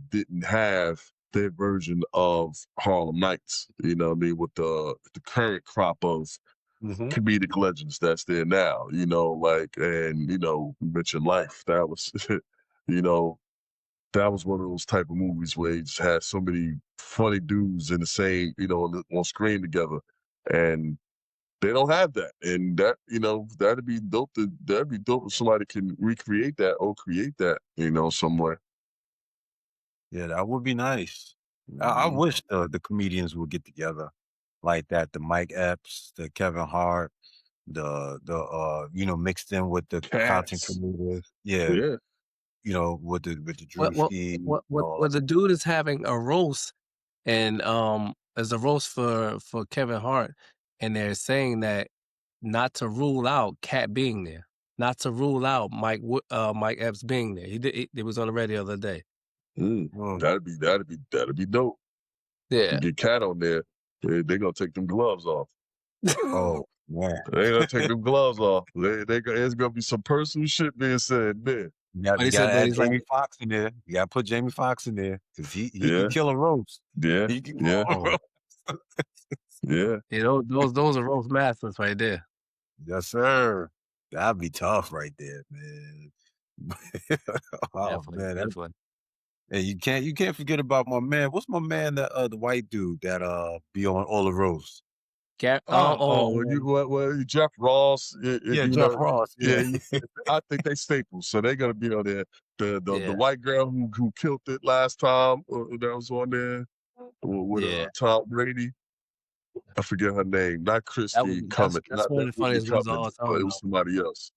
didn't have their version of Harlem Nights, you know what I mean, with the current crop of Mhm. comedic legends that's there now, like and we mentioned Life. That was you know, that was one of those type of movies where you just had so many funny dudes in the same, on screen together. And they don't have that. And that, that'd be dope if somebody can recreate that or create that, somewhere. Yeah, that would be nice. I Mhm. wish the comedians would get together like that. The Mike Epps, the Kevin Hart, mixed in with the content Cats. creators. Yeah, Yeah. with the What what Drewski and what what all what the dude is having a roast and, as a roast for Kevin Hart, and they're saying that not to rule out Cat being there, not to rule out Mike Epps being there. It was on the radio the other day. that. That'd be dope. You Yeah. get Cat on there, they gonna take them gloves off. Oh, man. They gonna take them gloves off. There's gonna be some personal shit being said there. But You he gotta said but add he's like Jamie Foxx in there. You gotta put Jamie Foxx in there because he can Yeah, kill a roast. yeah, He can yeah, go on a roast. yeah. you know, those are roast masters right there. Yes, sir. That'd be tough right there, man. Oh, Definitely, man, definitely. hey, you can't forget about my man. What's my man, the white dude that be on all the roasts? Gar When Jeff Ross, Yeah, Jeff Ross. yeah, Yeah, I think they staples, so they're gonna be on there. The yeah, white girl who killed it last time that was on there with yeah. Tom Brady. I forget her name. Not Christy Cummins, That's not one that of the Whitney funniest ones of all Cummins, but time, it was though. somebody else.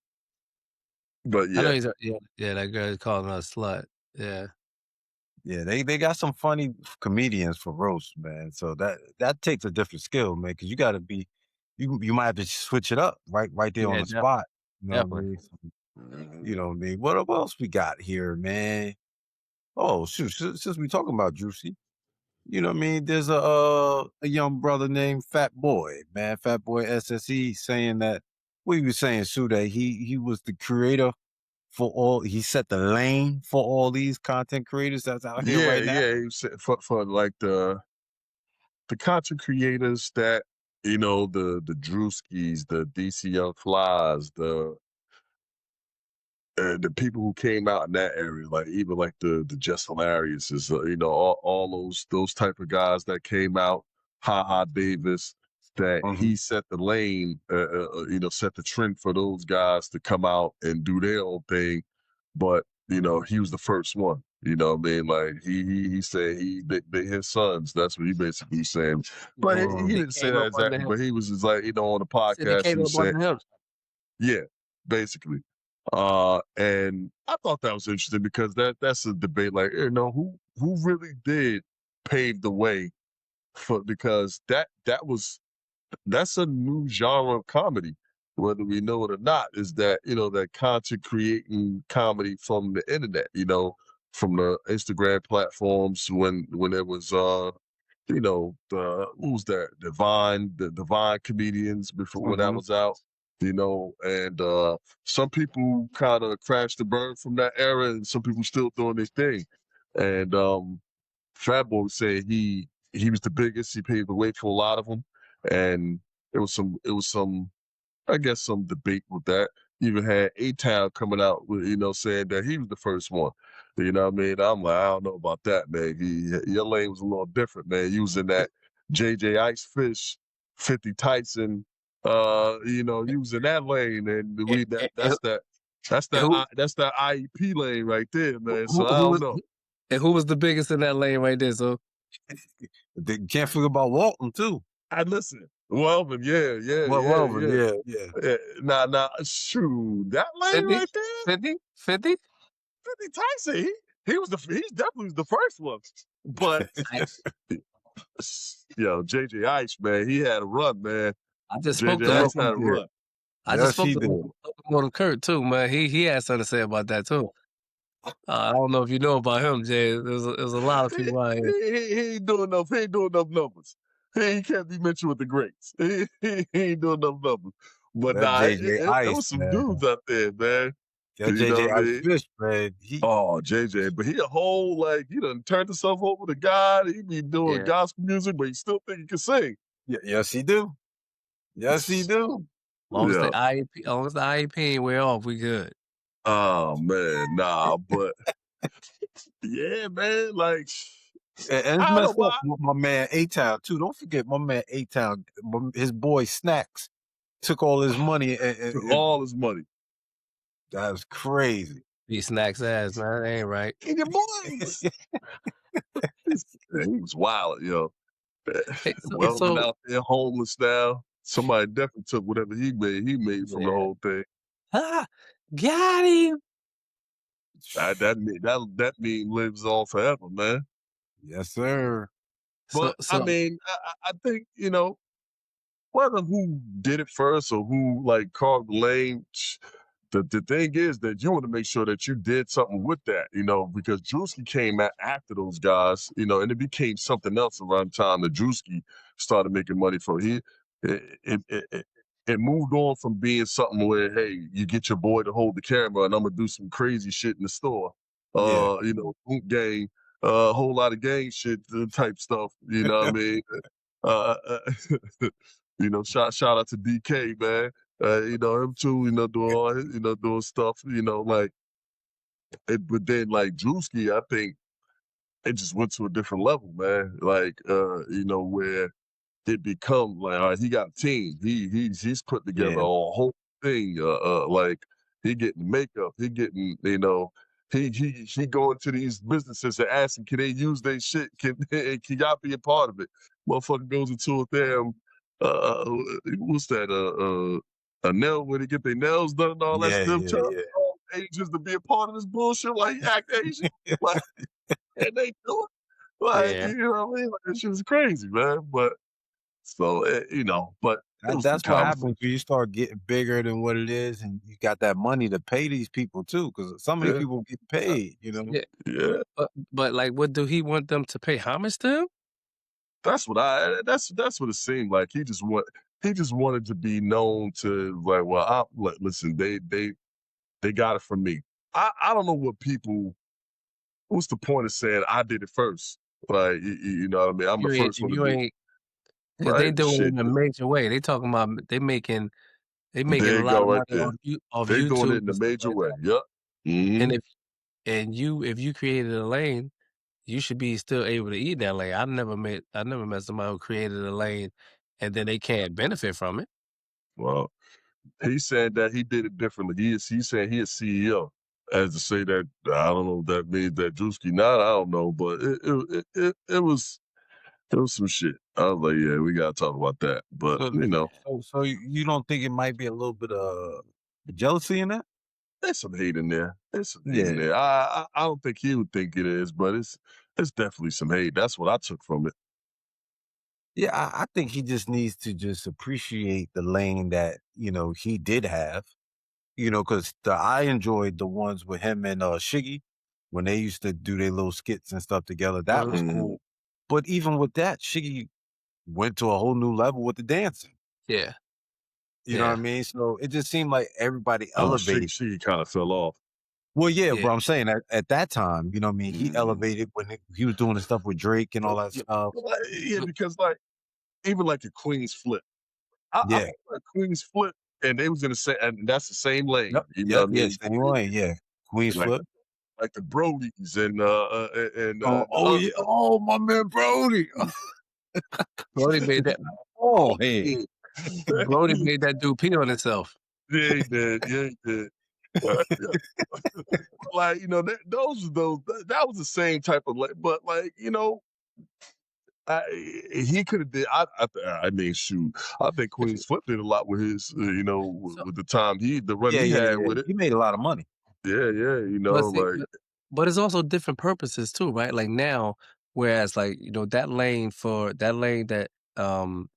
But I know yeah, he's a yeah, that girl is calling her a slut. Yeah. yeah. They got some funny comedians for roast, man. So that takes a different skill, man. Because you got to be, you might have to switch it up right there on Yeah, the spot. You know what I definitely. mean? So, you know what I mean? What else we got here, man? Oh shoot! Since we talking about Juicy, you know what I mean? There's a young brother named Fat Boy, man. Fat Boy SSE saying that what you were saying, Sue, that he was the creator for all. He set the lane for all these content creators that's out here Yeah, right now. yeah. He said for like the content creators that the Drewskis, the DC Young Flies, the people who came out in that area, like even like the Just Hilarious is all those type of guys that came out, Ha Ha Davis, that Hmm. he set the lane, set the trend for those guys to come out and do their own thing, but he was the first one. You know what I mean? Like he said they his sons. That's what he basically was saying. But he They didn't say came that up under exactly. him. But he was just like on the He said they podcast. He came was up saying, under him. yeah, basically. And I thought that was interesting because that's a debate. Like, who really did pave the way because that's a new genre of comedy, whether we know it or not, is that, that content creating comedy from the internet, from the Instagram platforms when there was who was that? The Divine comedians before when that Hmm. was out, and some people kind of crashed the burn from that era and some people still doing their thing. And Fat Boy was saying he was the biggest. He paved the way for a lot of them, and it was some I guess some debate with that. You even had A-Town coming out with saying that he was the first one. You know what I mean? I'm like, I don't know about that, man. Your lane was a little different, man. Using that JJ Icefish, 50 Tyson, using that lane, and And, we and, that and that's that. That's that who, that's that IEP lane right there, man. So who, I who don't was know. and who was the biggest in that lane right there? So They can't forget about Walton too. I listen. Welvin, yeah, yeah, Well, yeah, Welvin, yeah. yeah, yeah. Nah, shoot, that lane 50? right there, 50? 50? 50 Tyson, he's definitely the first one. But Ice. JJ Ice, man, he had a run, man. I just spoke JJ to Yes, Ice he had a did. run. I just Yes, spoke he to did. on Kurt too, man. He had something to say about that too. I don't know if you know about him, Jay. There's a lot of He, people out here. he ain't doing enough. He ain't doing enough numbers. He can't be mentioned with the greats. He ain't doing enough numbers. But That nah, JJ there Ice, was some man. dudes out there, man. That You know JJ what I Ice mean? fish, man. Oh, JJ, but he a whole he done turned himself over to God. He be doing Yeah. gospel music, but he still think he can sing. Yes, he do. Yes, he do. Long as Yeah. the IEP ain't wear off, we good. Oh man, nah, but yeah, man, like And I it's don't know messed up why. with my man A-Town too. Don't forget my man A-Town, his boy Snacks took all his money Took all his money. that was crazy. He snacks ass, man. That ain't right. And your boys. He was wild, yo. Hey, Weldon so out there homeless now. Somebody definitely took whatever he made from the yeah. whole thing. Got him. That meme lives on forever, man. Yes, sir. But I So mean, I think, whether who did it first or who carved the lane, the thing is that you want to make sure that you did something with that, because Drewski came after those guys, and it became something else around the time that Drewski started making money for it moved on from being something where, hey, you get your boy to hold the camera and I'm gonna do some crazy shit in the store. Yeah. Boot gang, a whole lot of gang shit type stuff, you know what I mean? Uh, shout out to DK, man. Him too, doing all his, doing stuff, but then Drewski, I think it just went to a different level, man. Where it become all right, he got a team. He's put together a Yeah. whole thing. He getting makeup. He getting he going to these businesses and asking, can they use their shit? Can y'all be a part of it? Motherfucker goes into a damn what's that a nail where they get their nails done and all that Yeah, stuff. yeah, Trying yeah. all Asians to be a part of this bullshit like he act Asian, like, and they do it. yeah. You know what I mean? Like, this shit is crazy, man. But so, but it was some That's what conversation. happens when you start getting bigger than what it is, and you got that money to pay these people too, because some of these Yeah, people get paid. You know. Yeah. yeah. But like, what do he want them to pay homage to him? That's what it seemed like. he just wanted to be known to like, well, listen, they got it from me. I don't know what people. What's the point of saying I did it first? Like, you know what I mean? I'm the first If one to you do ain't, if they right. doing it Shit, in a major way, they talking about they making there a you lot go, of right money there. off They doing it YouTube in a and stuff major like way. that. Yep. And Hmm. if you created a lane, you should be still able to eat that lane. I never met somebody who created a lane and then they can't benefit from it. Well, he said that he did it differently. He said he is CEO. As to say that, I don't know if that means that Drewski not, I don't know, but it was some shit. I was like, yeah, we gotta talk about that. But So, so you don't think it might be a little bit of jealousy in that? there's some hate in there. There's some hate in Yeah. there. I don't think he would think it is, but it's definitely some hate. That's what I took from it. Yeah, I think he just needs to just appreciate the lane that, he did have, because I enjoyed the ones with him and Shiggy when they used to do their little skits and stuff together. That was Mhm. cool. But even with that, Shiggy went to a whole new level with the dancing. Yeah. You know what I Yeah. mean? So it just seemed like everybody Oh, elevated. she kind of fell off. Well, yeah, Yeah. but I'm saying at that time, you know what I mean? He Mhm. elevated when he was doing the stuff with Drake and all that Look, stuff. Yeah, look, because like even like the Queen's Flip. I Yeah. feel like Queen's Flip, and they was in the same, and that's the same lane. Yep. You know Yep. what I Yeah. mean? Same way. Yeah. Queens Like flip. like the Brodies and the Oh, other. yeah. Oh, my man, Brody. Brody made that Oh, hey. Yeah, Brody made that dude pee on himself. yeah, he did. Yeah, he did. Yeah. Like that was the same type of but like I, he could have did. I mean, shoot, I think Queens Flip did a lot with his, So with the time the run Yeah, he yeah, had yeah. with it. He made a lot of money. Yeah, yeah, but see, like but it's also different purposes too, right? Like now, whereas like, that lane that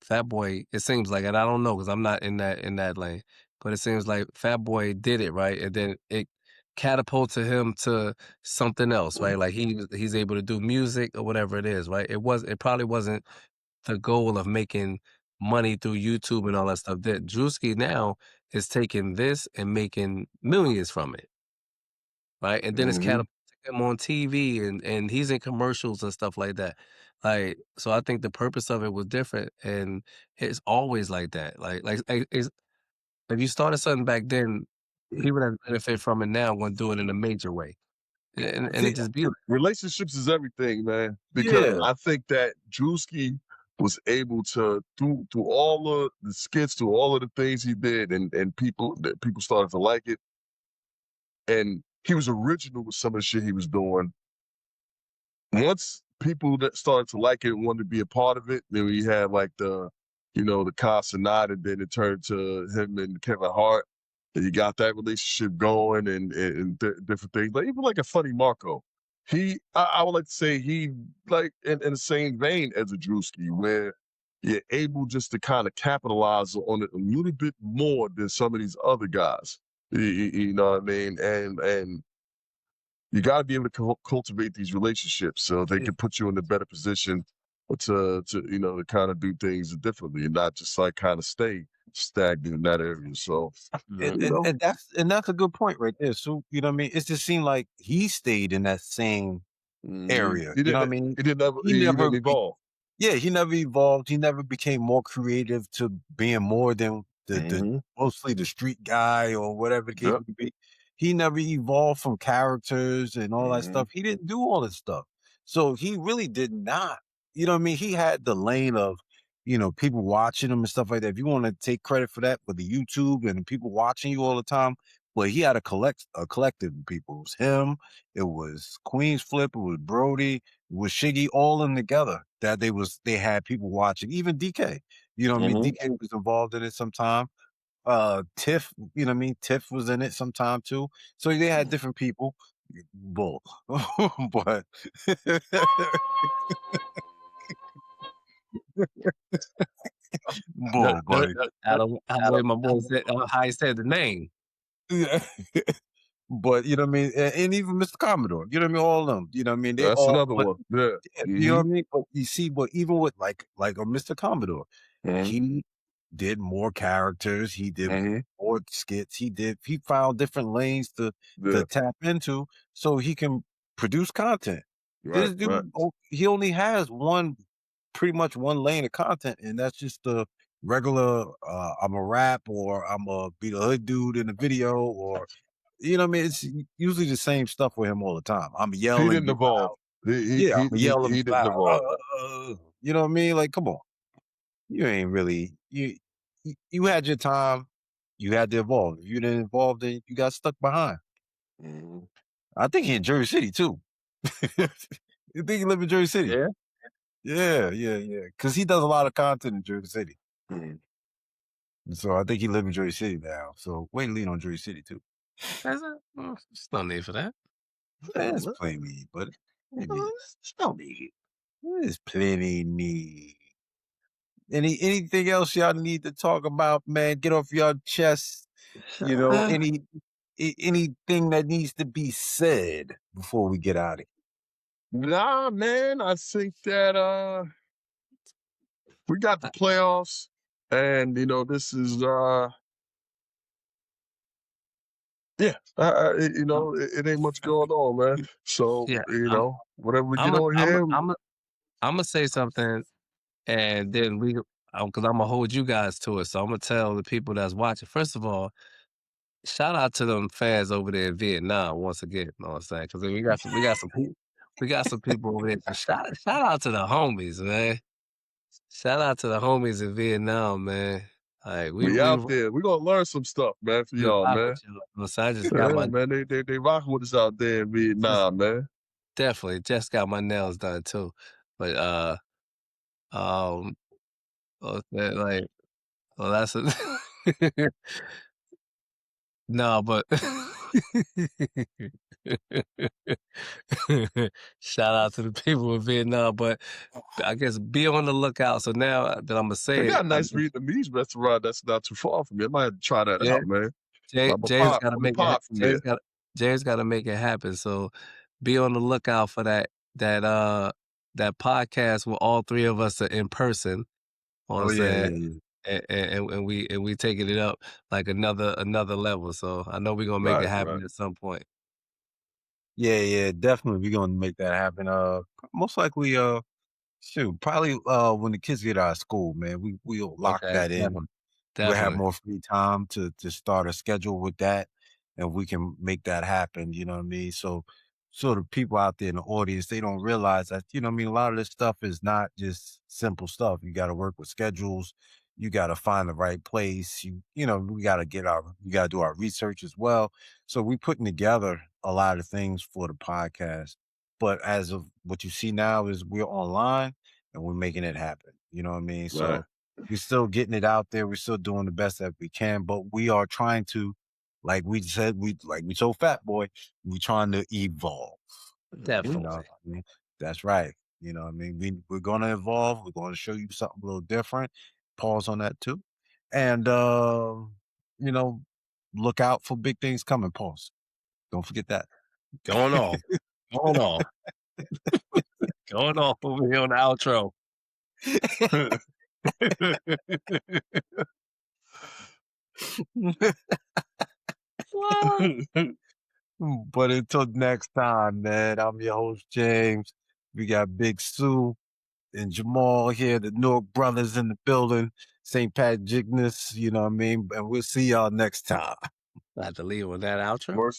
Fat Boy, it seems like, and I don't know because I'm not in that lane, but it seems like Fat Boy did it, right? And then it catapulted him to something else, right? Like he's able to do music or whatever it is, right? It probably wasn't the goal of making money through YouTube and all that stuff. That Drewski now is taking this and making millions from it. Right, and then it's hmm catapulting him on TV and he's in commercials and stuff like that. Like, so I think the purpose of it was different, and it's always like that. It's if you started something back then, people that benefit from it now won't do it in a major way, and it See, just be like relationships is everything, man. Because yeah. I think that Drewski was able to through all of the skits, through all of the things he did, and people started to like it, and he was original with some of the shit he was doing. Once people that started to like it and wanted to be a part of it, then we had like the Casanat, and then it turned to him and Kevin Hart, and you got that relationship going and different things. Like even like a Funny Marco, I would like to say he like in the same vein as a Drewski, where you're able just to kind of capitalize on it a little bit more than some of these other guys. You know what I mean? And you got to be able to cultivate these relationships so they Yeah. can put you in a better position to kind of do things differently and not just like kind of stay stagnant in that area. So And, you and know, and that's a good point right there. So, you know what I mean? It just seemed like he stayed in that same area. he You know what I didn't mean? he didn't ever He he never didn't evolve. Yeah, he never evolved. He never became more creative to being more than the Hmm. mostly the street guy or whatever the case Yep. may be. He never evolved from characters and all that Hmm. stuff. He didn't do all this stuff. So he really did not. You know what I mean? He had the lane of, people watching him and stuff like that. If you want to take credit for that, for the YouTube and people watching you all the time, well, he had a collective of people. It was him, it was Queen's Flip, it was Brody, with Shiggy, all in together, that they had people watching. Even DK, you know what I mean? Hmm. DK was involved in it sometime. Tiff, you know what I mean? Tiff was in it sometime too. So they had different people. Bull, but That, bull, that, buddy. that, how that, the way my boy said how he said the name. Yeah. But you know what I mean, and even Mr. Commodore, you know what I mean, all of them, you know what I mean, they that's all. another But one. Yeah. yeah, you know Hmm. what I mean. But you see, but even with like a Mr. Commodore, Hmm. he did more characters. He did Mm-hmm. more skits. He found different lanes to Yeah. tap into so he can produce content. Right. This Right. dude, he only has pretty much one lane of content, and that's just the regular. I'm a rap, or I'm a be the hood dude in the video, or you know what I mean. It's usually the same stuff with him all the time. I'm yell He and didn't be evolve. loud. He Yeah, he I'm he, yell and he be didn't loud. evolve. You know what I mean? Like, come on. You ain't really you had your time. You had to evolve. If you didn't evolve, then you got stuck behind. Mm-hmm. I think he in Jersey City too. You think he live in Jersey City? Yeah. Yeah. Because he does a lot of content in Jersey City. Mm-hmm. And so I think he live in Jersey City now. So Wayne lean on Jersey City too. That's it. Well, there's no need for that. There's plenty need, but there's no need. There's plenty need. Anything else y'all need to talk about, man? Get off your chest. You know, anything that needs to be said before we get out of here. Nah, man. I think that we got the playoffs, and this is yeah. It ain't much going on, man. So Yeah, whatever we I'm get a, on I'm a, here, I'm a, I'm gonna say something, and then because I'm gonna hold you guys to it. So I'm gonna tell the people that's watching. First of all, shout out to them fans over there in Vietnam once again. You know what I'm saying? Because we got some people over there. So shout out to the homies, man. Shout out to the homies in Vietnam, man. Like we out there. We gonna learn some stuff, man, for we y'all, rock man. with you. So I just got Yeah, my man. They rocking with us out there in Vietnam, man. definitely just got my nails done too. But um, what's that, like, well, that's a no, but shout out to the people in Vietnam. But I guess be on the lookout. So now that I'm gonna They say it, got a nice Vietnamese restaurant that's not too far from me. I might have to try that yeah, out, man. I'm a James pod, got to I'm a make it. pod from there. James got to make it happen. So be on the lookout for that that podcast where all three of us are in person. You know what Oh I'm saying? yeah. And we taking it up like another level. So I know we're gonna make it Right, happen right. at some point. Yeah, definitely. We're gonna make that happen. Most likely, shoot, probably when the kids get out of school, man. We'll lock Okay, that in. We'll have definitely. more free time to start a schedule with that, and we can make that happen. You know what I mean? So the people out there in the audience, they don't realize that, you know what I mean, a lot of this stuff is not just simple stuff. You got to work with schedules. You got to find the right place. We got to we got to do our research as well. So we putting together a lot of things for the podcast. But as of what you see now is we're online and we're making it happen. You know what I mean? Right. So we're still getting it out there. We're still doing the best that we can, but we are trying to, like we said, we told Fat Boy, we trying to evolve. You Definitely. know what I mean? That's right. You know what I mean? We're gonna evolve. We're gonna show you something a little different. Pause on that too. And you know, look out for big things coming. Pause. Don't forget that. Going off. Going off. Going off over here on the outro. But until next time, man, I'm your host, James. We got Big Sue and Jamal here, the Newark brothers in the building, St. Pat Jigness, you know what I mean? And we'll see y'all next time. I have to leave with that outro. Worse